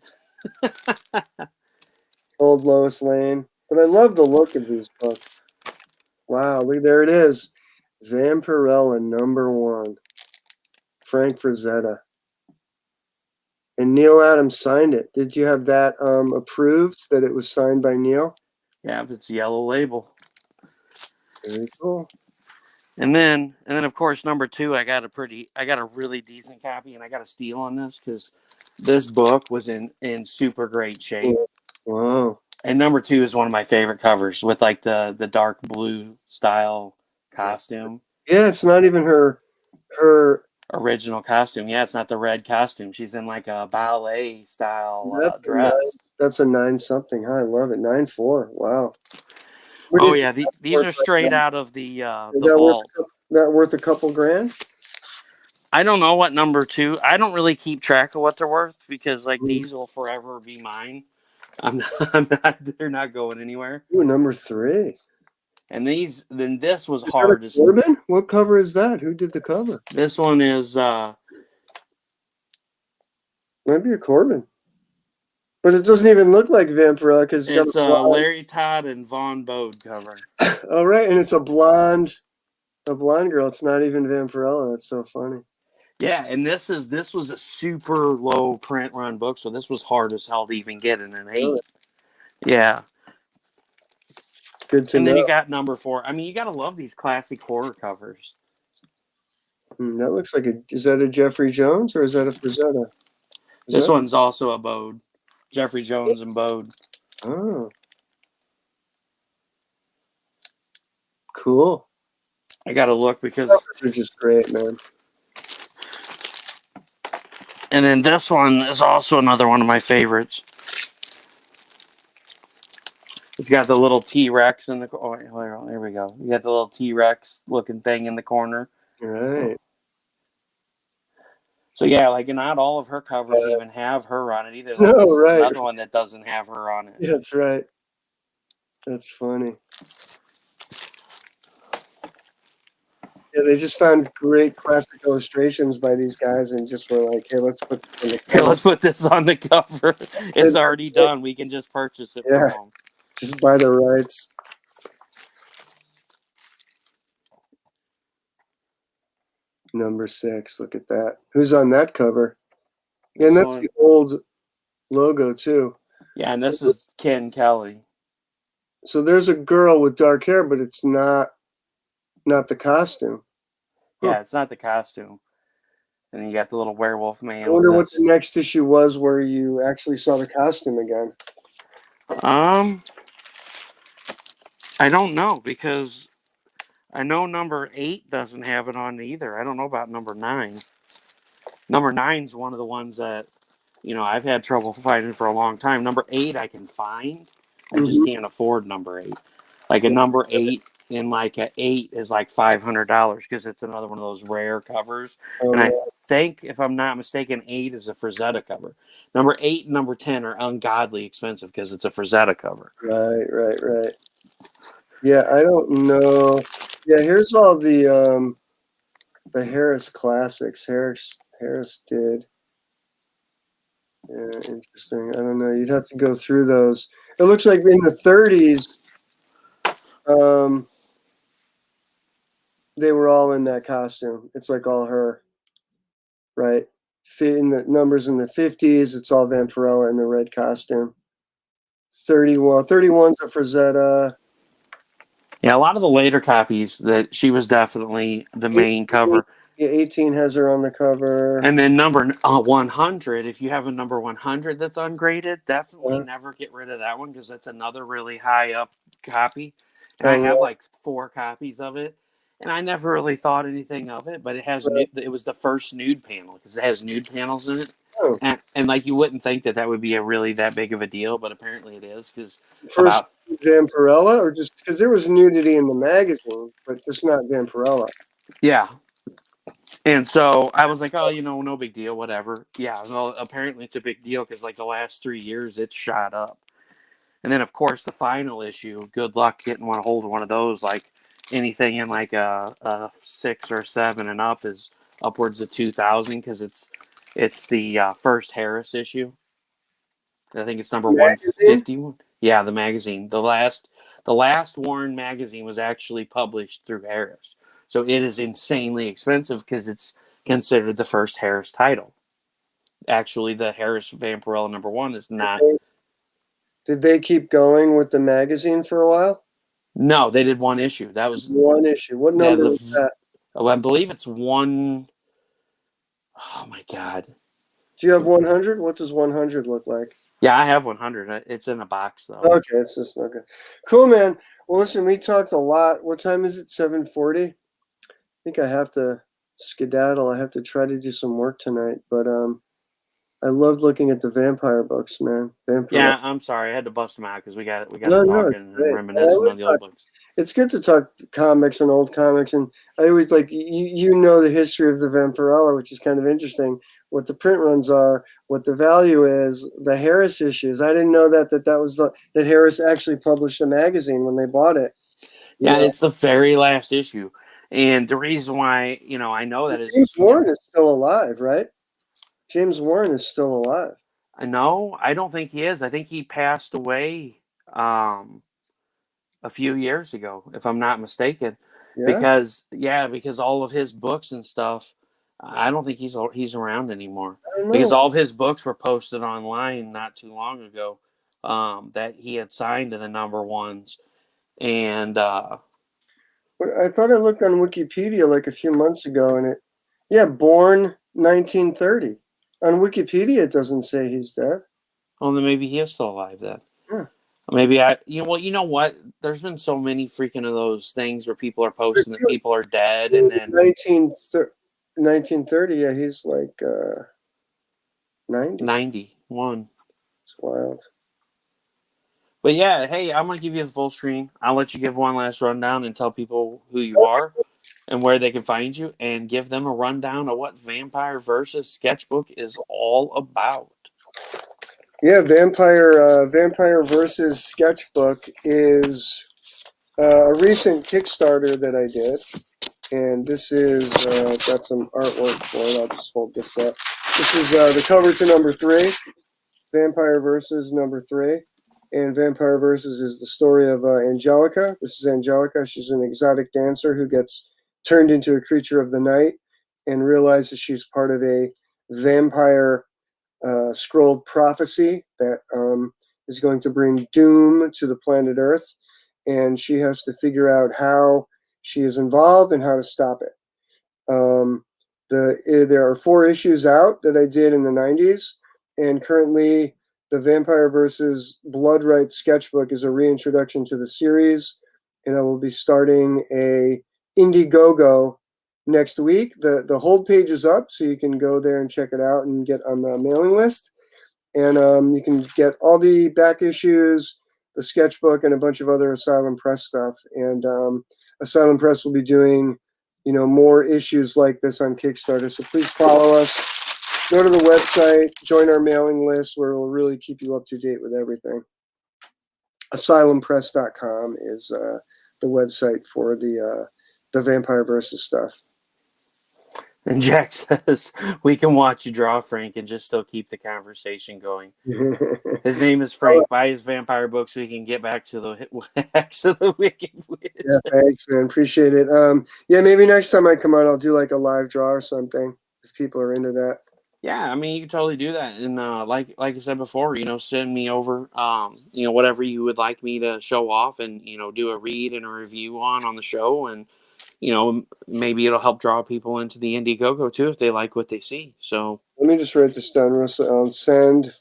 Old Lois Lane. But I love the look of these books. Wow, look, there it is. Vampirella #1. Frank Frazetta. And Neil Adams signed it. Did you have that approved, that it was signed by Neil? Yeah, it's a yellow label. Very cool. And then of course #2, I got a really decent copy, and I got a steal on this because this book was in super great shape. Wow. And #2 is one of my favorite covers with like the dark blue style costume. Yeah, it's not even her Original costume. Yeah, it's not the red costume. She's in like a ballet style dress. That's a 9-something. Huh? I love it. 9.4. Wow. Oh yeah, these are straight out of the vault. That worth a couple grand? I don't know what #2. I don't really keep track of what they're worth because like these will forever be mine. I'm not. They're not going anywhere. Ooh, #3. And this was Is hard. that a Corbin? What cover is that? Who did the cover? This one is might be a Corbin, but it doesn't even look like Vampirella because it's a Larry Todd and Vaughn Bode cover. Oh right, and it's a blonde girl. It's not even Vampirella. That's so funny. Yeah, and this was a super low print run book, so this was hard as hell to even get in an 8. Really? Yeah. Good to know. And then you got #4. I mean, you gotta love these classic horror covers. That looks like is that a Jeffrey Jones or is that a Frazetta? This one's also a Bode. Jeffrey Jones and Bode. Oh. Cool. I gotta look because they're just great, man. And then this one is also another one of my favorites. It's got the little T-Rex in the corner. Oh, there we go. You got the little T-Rex looking thing in the corner. Right. So yeah, like not all of her covers even have her on it either. Like, no, this right. is another one that doesn't have her on it. Yeah, that's right. That's funny. Yeah, they just found great classic illustrations by these guys and just were like, hey, let's put this on the cover. Hey, let's put this on the cover. It's already done. We can just purchase it from home. Just buy the rights. #6. Look at that. Who's on that cover? Yeah, and that's the old logo too. Yeah, and this is Ken Kelly. So there's a girl with dark hair, but it's not the costume. Yeah, it's not the costume. And then you got the little werewolf man. I wonder what the next issue was where you actually saw the costume again. I don't know because I know #8 doesn't have it on either. I don't know about #9. #9's one of the ones that, I've had trouble finding for a long time. #8 I can find. I just can't afford #8. Like a #8 in like a 8 is like $500 because it's another one of those rare covers. And I think, if I'm not mistaken, 8 is a Frazetta cover. #8 and #10 are ungodly expensive because it's a Frazetta cover. Right. Yeah, I don't know. Yeah, here's all the Harris classics. Harris did. Yeah, interesting. I don't know. You'd have to go through those. It looks like in the 30s, they were all in that costume. It's like all her, right? In the numbers in the 50s, it's all Vampirella in the red costume. 31's a Frazetta. Yeah, a lot of the later copies that she was definitely the main cover. Yeah, 18 has her on the cover. And then number 100, if you have a number 100 that's ungraded, definitely never get rid of that one because that's another really high up copy. And I have like 4 copies of it. And I never really thought anything of it, but it has it was the first nude panel because it has nude panels in it. Oh. And like you wouldn't think that would be that big of a deal, but apparently it is because about Vampirella, or just because there was nudity in the magazine, but just not Vampirella. Yeah. And so I was like, oh, no big deal, whatever. Yeah, well, apparently it's a big deal because like the last 3 years it's shot up. And then of course the final issue, good luck getting one hold of one of those. Like anything in like a 6 or 7 and up is upwards of 2,000 because it's the first Harris issue. I think it's number Magazine? 151. Yeah, the magazine. The last Warren magazine was actually published through Harris. So it is insanely expensive because it's considered the first Harris title. Actually, the Harris Vampirella #1 is not. Did they keep going with the magazine for a while? No, they did one issue. That was One issue. What yeah. number was that? I believe it's one. Oh my god. Do you have 100? What does 100 look like? Yeah, I have 100. It's in a box though. Okay, it's just okay. Cool, man. Well, listen, we talked a lot. What time is it? 7:40. I think I have to skedaddle. I have to try to do some work tonight. But I loved looking at the vampire books, man. Vampire. Yeah, I'm sorry. I had to bust them out because we got No, to no, it's talking and great. reminiscing on the old books. It's good to talk comics and old comics, and I always like you know the history of the Vampirella, which is kind of interesting. What the print runs are, what the value is, the Harris issues. I didn't know that was that Harris actually published a magazine when they bought it. Yeah, it's the very last issue, and the reason why I know that is James Warren is still alive, right? James Warren is still alive. No, I don't think he is. I think he passed away a few years ago, if I'm not mistaken. Yeah. Because all of his books and stuff, I don't think he's around anymore. I don't Because know. all of his books were posted online not too long ago, that he had signed to the #1s, and I thought I looked on Wikipedia like a few months ago, and born 1930. On Wikipedia, it doesn't say he's dead. well, then maybe he is still alive then. Yeah. Maybe you know what? There's been so many freaking of those things where people are posting that people are dead, and then 1930, yeah, he's like 90. 91. It's wild. But yeah, hey, I'm gonna give you the full screen. I'll let you give one last rundown and tell people who you are and where they can find you, and give them a rundown of what Vampire versus Sketchbook is all about. Yeah, Vampire versus Sketchbook is a recent Kickstarter that I did, and this is got some artwork for it. I'll just hold this up. This is the cover to #3, Vampire versus #3, and Vampire versus is the story of Angelica. This is Angelica. She's an exotic dancer who gets turned into a creature of the night and realizes she's part of a vampire scrolled prophecy that is going to bring doom to the planet Earth, and she has to figure out how she is involved and how to stop it. There are 4 issues out that I did in the 90s, and currently the Vampire vs. Bloodright sketchbook is a reintroduction to the series, and I will be starting a Indiegogo next week. The hold page is up, so you can go there and check it out and get on the mailing list. And you can get all the back issues, the sketchbook, and a bunch of other Asylum Press stuff. And Asylum Press will be doing, more issues like this on Kickstarter. So please follow us. Go to the website, join our mailing list, where we'll really keep you up to date with everything. Asylumpress.com is the website for the Vampire versus stuff. And Jack says, we can watch you draw Frank and just still keep the conversation going. His name is Frank. Buy his vampire book so he can get back to the hacks of the Wicked Witch. Yeah, thanks, man. Appreciate it. Maybe next time I come out, I'll do like a live draw or something if people are into that. Yeah, I mean, you can totally do that. And like I said before, send me over, whatever you would like me to show off and, do a read and a review on the show. And, maybe it'll help draw people into the Indiegogo too if they like what they see. So let me just write this down. Send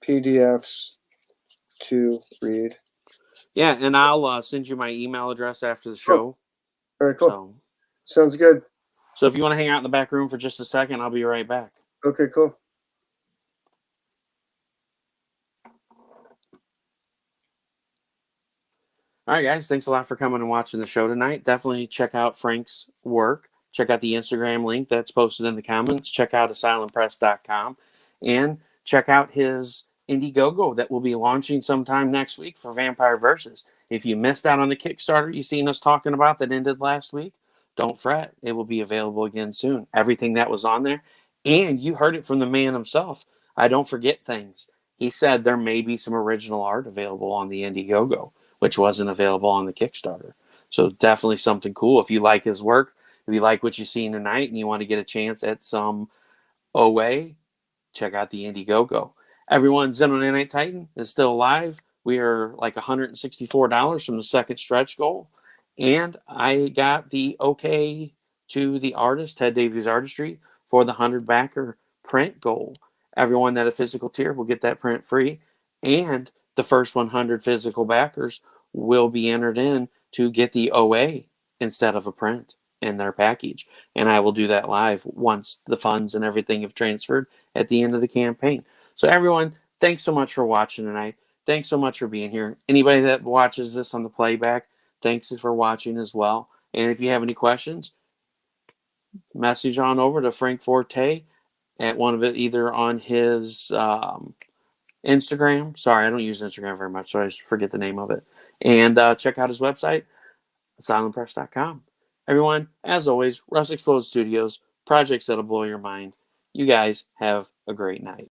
PDFs to read. Yeah, and I'll send you my email address after the show. All right, cool. Sounds good. So if you want to hang out in the back room for just a second, I'll be right back. Okay, cool. All right, guys. Thanks a lot for coming and watching the show tonight. Definitely check out Frank's work. check out the Instagram link that's posted in the comments. Check out asylumpress.com and check out his Indiegogo that will be launching sometime next week for Vampire Versus. If you missed out on the Kickstarter you've seen us talking about that ended last week, don't fret. It will be available again soon. Everything that was on there. And you heard it from the man himself. I don't forget things. He said there may be some original art available on the Indiegogo, which wasn't available on the Kickstarter. So definitely something cool. If you like his work, if you like what you've seen tonight and you want to get a chance at some OA, check out the Indiegogo. Everyone, Xenonite Titan is still alive. We are like $164 from the second stretch goal. And I got the okay to the artist, Ted Davies Artistry, for the 100 backer print goal. Everyone that a physical tier will get that print free. And the first 100 physical backers will be entered in to get the OA instead of a print in their package. And I will do that live once the funds and everything have transferred at the end of the campaign. So everyone, thanks so much for watching tonight. Thanks so much for being here. Anybody that watches this on the playback, thanks for watching as well. And if you have any questions, message on over to Frank Forte at one of it, either on his Instagram. Sorry, I don't use Instagram very much, so I forget the name of it. And check out his website, asylumpress.com. Everyone, as always, Russ Explode Studios, projects that'll blow your mind. You guys have a great night.